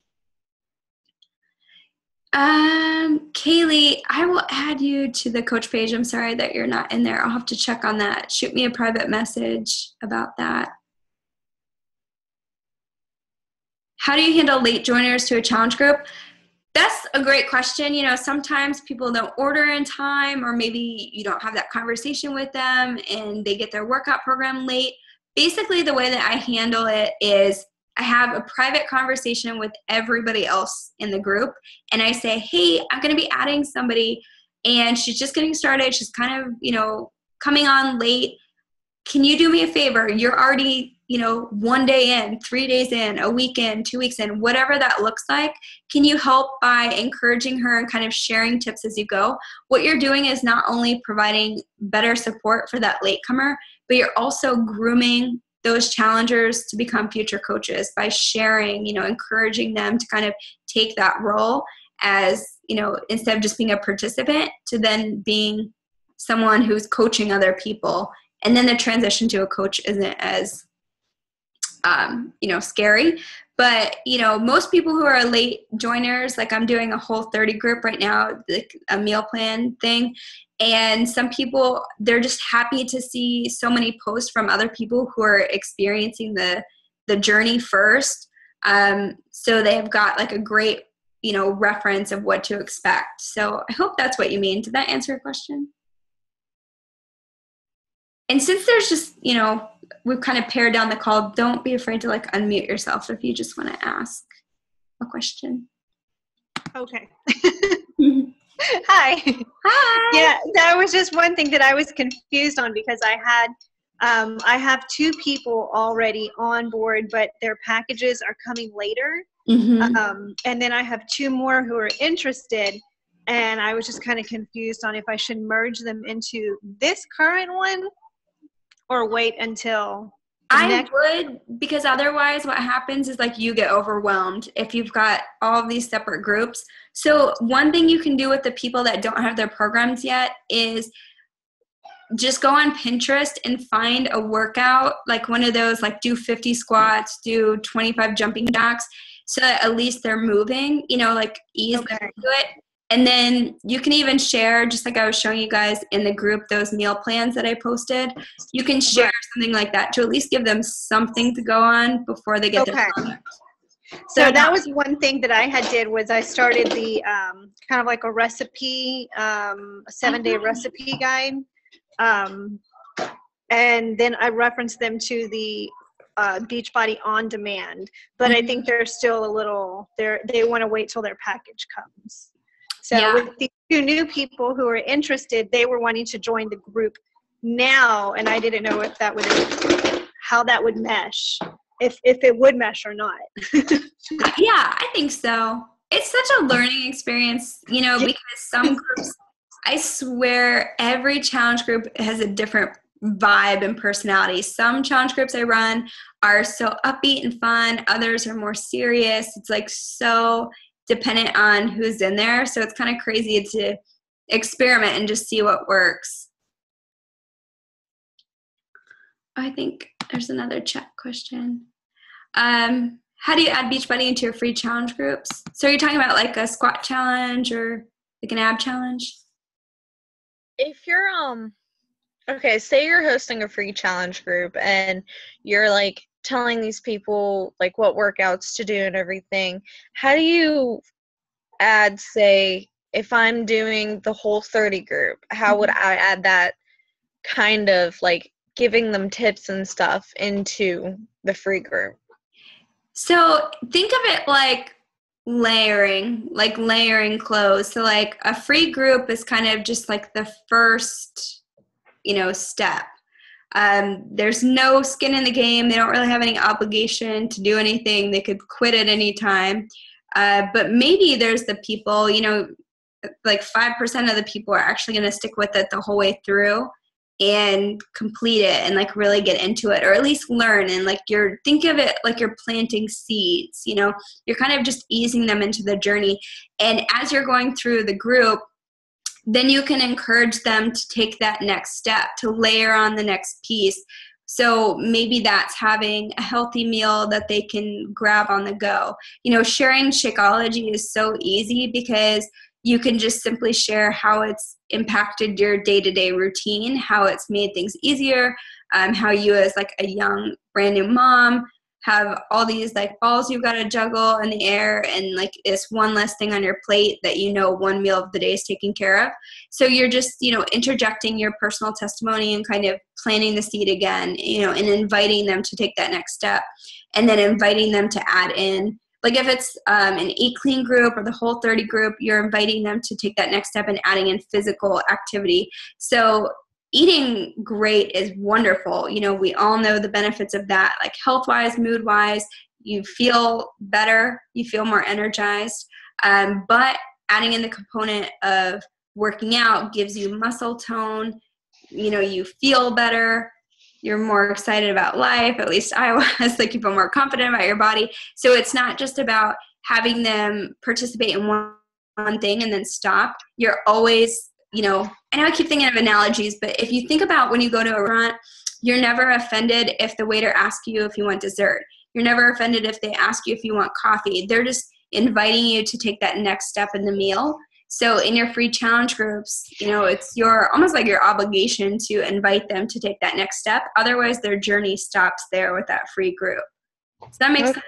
Kaylee, I will add you to the coach page. I'm sorry that you're not in there. I'll have to check on that. Shoot me a private message about that. How do you handle late joiners to a challenge group? That's a great question. You know, sometimes people don't order in time, or maybe you don't have that conversation with them and they get their workout program late. Basically, the way that I handle it is I have a private conversation with everybody else in the group, and I say, hey, I'm going to be adding somebody and she's just getting started. She's kind of, you know, coming on late. Can you do me a favor? You're already, you know, 1 day in, 3 days in, a week in, 2 weeks in, whatever that looks like. Can you help by encouraging her and kind of sharing tips as you go? What you're doing is not only providing better support for that latecomer, but you're also grooming those challengers to become future coaches by sharing, you know, encouraging them to kind of take that role as, you know, instead of just being a participant to then being someone who's coaching other people. And then the transition to a coach isn't as, you know, scary. But, you know, most people who are late joiners, like I'm doing a whole 30 group right now, like a meal plan thing. And some people, they're just happy to see so many posts from other people who are experiencing the journey first. So they've got like a great, you know, reference of what to expect. So I hope that's what you mean. Did that answer your question? And since there's just, you know, we've kind of pared down the call, don't be afraid to like unmute yourself if you just want to ask a question. Okay. Hi. Hi. Yeah, that was just one thing that I was confused on, because I have 2 people already on board, but their packages are coming later. Mm-hmm. And then I have 2 more who are interested, and I was just kind of confused on if I should merge them into this current one or wait until I would, because otherwise what happens is like you get overwhelmed if you've got all of these separate groups. So one thing you can do with the people that don't have their programs yet is just go on Pinterest and find a workout, like one of those, like do 50 squats, do 25 jumping jacks, so that at least they're moving, you know, like ease them into it. And then you can even share, just like I was showing you guys in the group, those meal plans that I posted. You can share something like that to at least give them something to go on before they get their product. So that was one thing that I had did, was I started the kind of like a recipe, a 7-day recipe guide. And then I referenced them to the Beachbody On Demand. But I think they're still a little, they want to wait till their package comes. So with the 2 new people who are interested, they were wanting to join the group now, and I didn't know if that would, how that would mesh. if it would mesh or not. Yeah, I think so. It's such a learning experience, because some groups, I swear every challenge group has a different vibe and personality. Some challenge groups I run are so upbeat and fun. Others are more serious. It's like so dependent on who's in there. So it's kind of crazy to experiment and just see what works. I think there's another chat question. How do you add Beachbody into your free challenge groups? So you're talking about like a squat challenge or like an ab challenge? If you're okay, say you're hosting a free challenge group and you're like telling these people like what workouts to do and everything, how do you add, say, if I'm doing the Whole30 group, how would I add that kind of like giving them tips and stuff into the free group? So think of it like layering clothes. So like a free group is kind of just like the first, step. There's no skin in the game. They don't really have any obligation to do anything. They could quit at any time. But maybe there's the people, like 5% of the people are actually going to stick with it the whole way through and complete it and like really get into it, or at least learn. And like think of it like you're planting seeds, you're kind of just easing them into the journey. And as you're going through the group, then you can encourage them to take that next step, to layer on the next piece. So maybe that's having a healthy meal that they can grab on the go. Sharing Shakeology is so easy because you can just simply share how it's impacted your day-to-day routine, how it's made things easier, how you as like a young brand new mom have all these like balls you've got to juggle in the air, and like it's one less thing on your plate that one meal of the day is taken care of. So you're just interjecting your personal testimony and kind of planting the seed again, and inviting them to take that next step, and then inviting them to add in, like if it's an Eat Clean group or the Whole30 group, you're inviting them to take that next step and adding in physical activity. So eating great is wonderful. We all know the benefits of that, like health-wise, mood-wise. You feel better, you feel more energized. But adding in the component of working out gives you muscle tone. You feel better. You're more excited about life. At least I was. Like, you feel more confident about your body. So it's not just about having them participate in one thing and then stop. You're always, I know I keep thinking of analogies, but if you think about when you go to a restaurant, you're never offended if the waiter asks you if you want dessert. You're never offended if they ask you if you want coffee. They're just inviting you to take that next step in the meal. So in your free challenge groups, it's almost like your obligation to invite them to take that next step. Otherwise, their journey stops there with that free group. Does that make sense?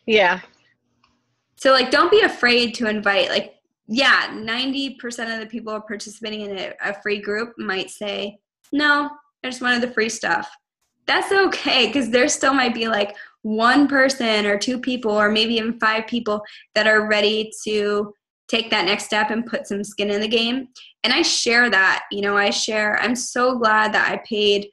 Yeah. So like, don't be afraid to invite. Like, yeah, 90% of the people participating in a free group might say, no, I just wanted the free stuff. That's okay, because there still might be like one person or two people or maybe even 5 people that are ready to take that next step and put some skin in the game. And I share that, I'm so glad that I paid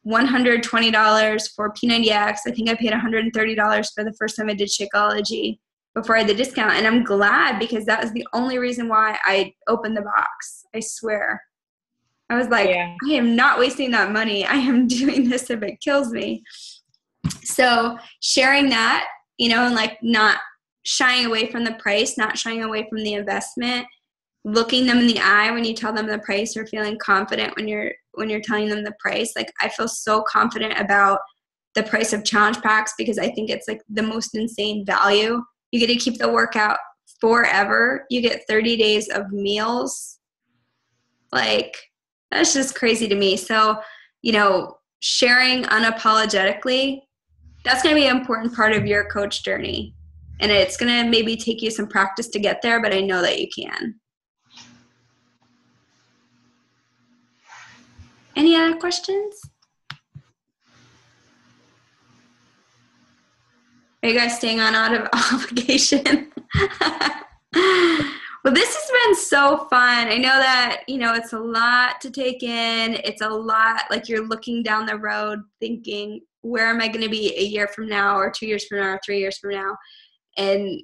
$120 for P90X. I think I paid $130 for the first time I did Shakeology before I had the discount. And I'm glad, because that was the only reason why I opened the box. I swear. I was like, yeah. I am not wasting that money. I am doing this if it kills me. So sharing that, and like not shying away from the price, not shying away from the investment, looking them in the eye when you tell them the price, or feeling confident when you're telling them the price. Like, I feel so confident about the price of challenge packs because I think it's like the most insane value. You get to keep the workout forever. You get 30 days of meals. Like, that's just crazy to me. So, sharing unapologetically, that's going to be an important part of your coach journey. And it's going to maybe take you some practice to get there, but I know that you can. Any other questions? Are you guys staying on out of obligation? Well, this has been so fun. I know that, it's a lot to take in. It's a lot, like, you're looking down the road thinking, where am I going to be a year from now or 2 years from now or 3 years from now? And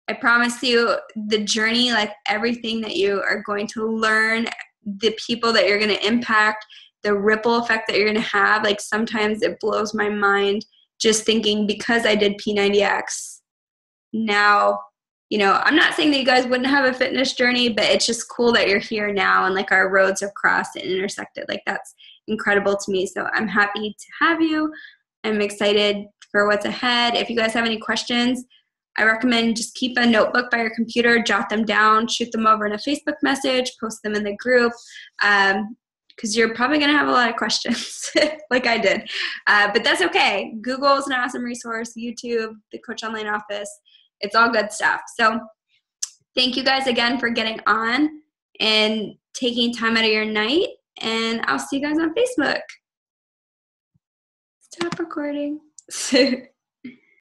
I promise you the journey, like everything that you are going to learn, the people that you're going to impact, the ripple effect that you're going to have, like sometimes it blows my mind just thinking because I did P90X now, you know, I'm not saying that you guys wouldn't have a fitness journey, but it's just cool that you're here now and like our roads have crossed and intersected. Like that's incredible to me. So I'm happy to have you. I'm excited for what's ahead. If you guys have any questions, I recommend just keep a notebook by your computer, jot them down, shoot them over in a Facebook message, post them in the group, because you're probably going to have a lot of questions like I did. But that's okay. Google is an awesome resource, YouTube, the Coach Online Office. It's all good stuff. So thank you guys again for getting on and taking time out of your night. And I'll see you guys on Facebook. Stop recording.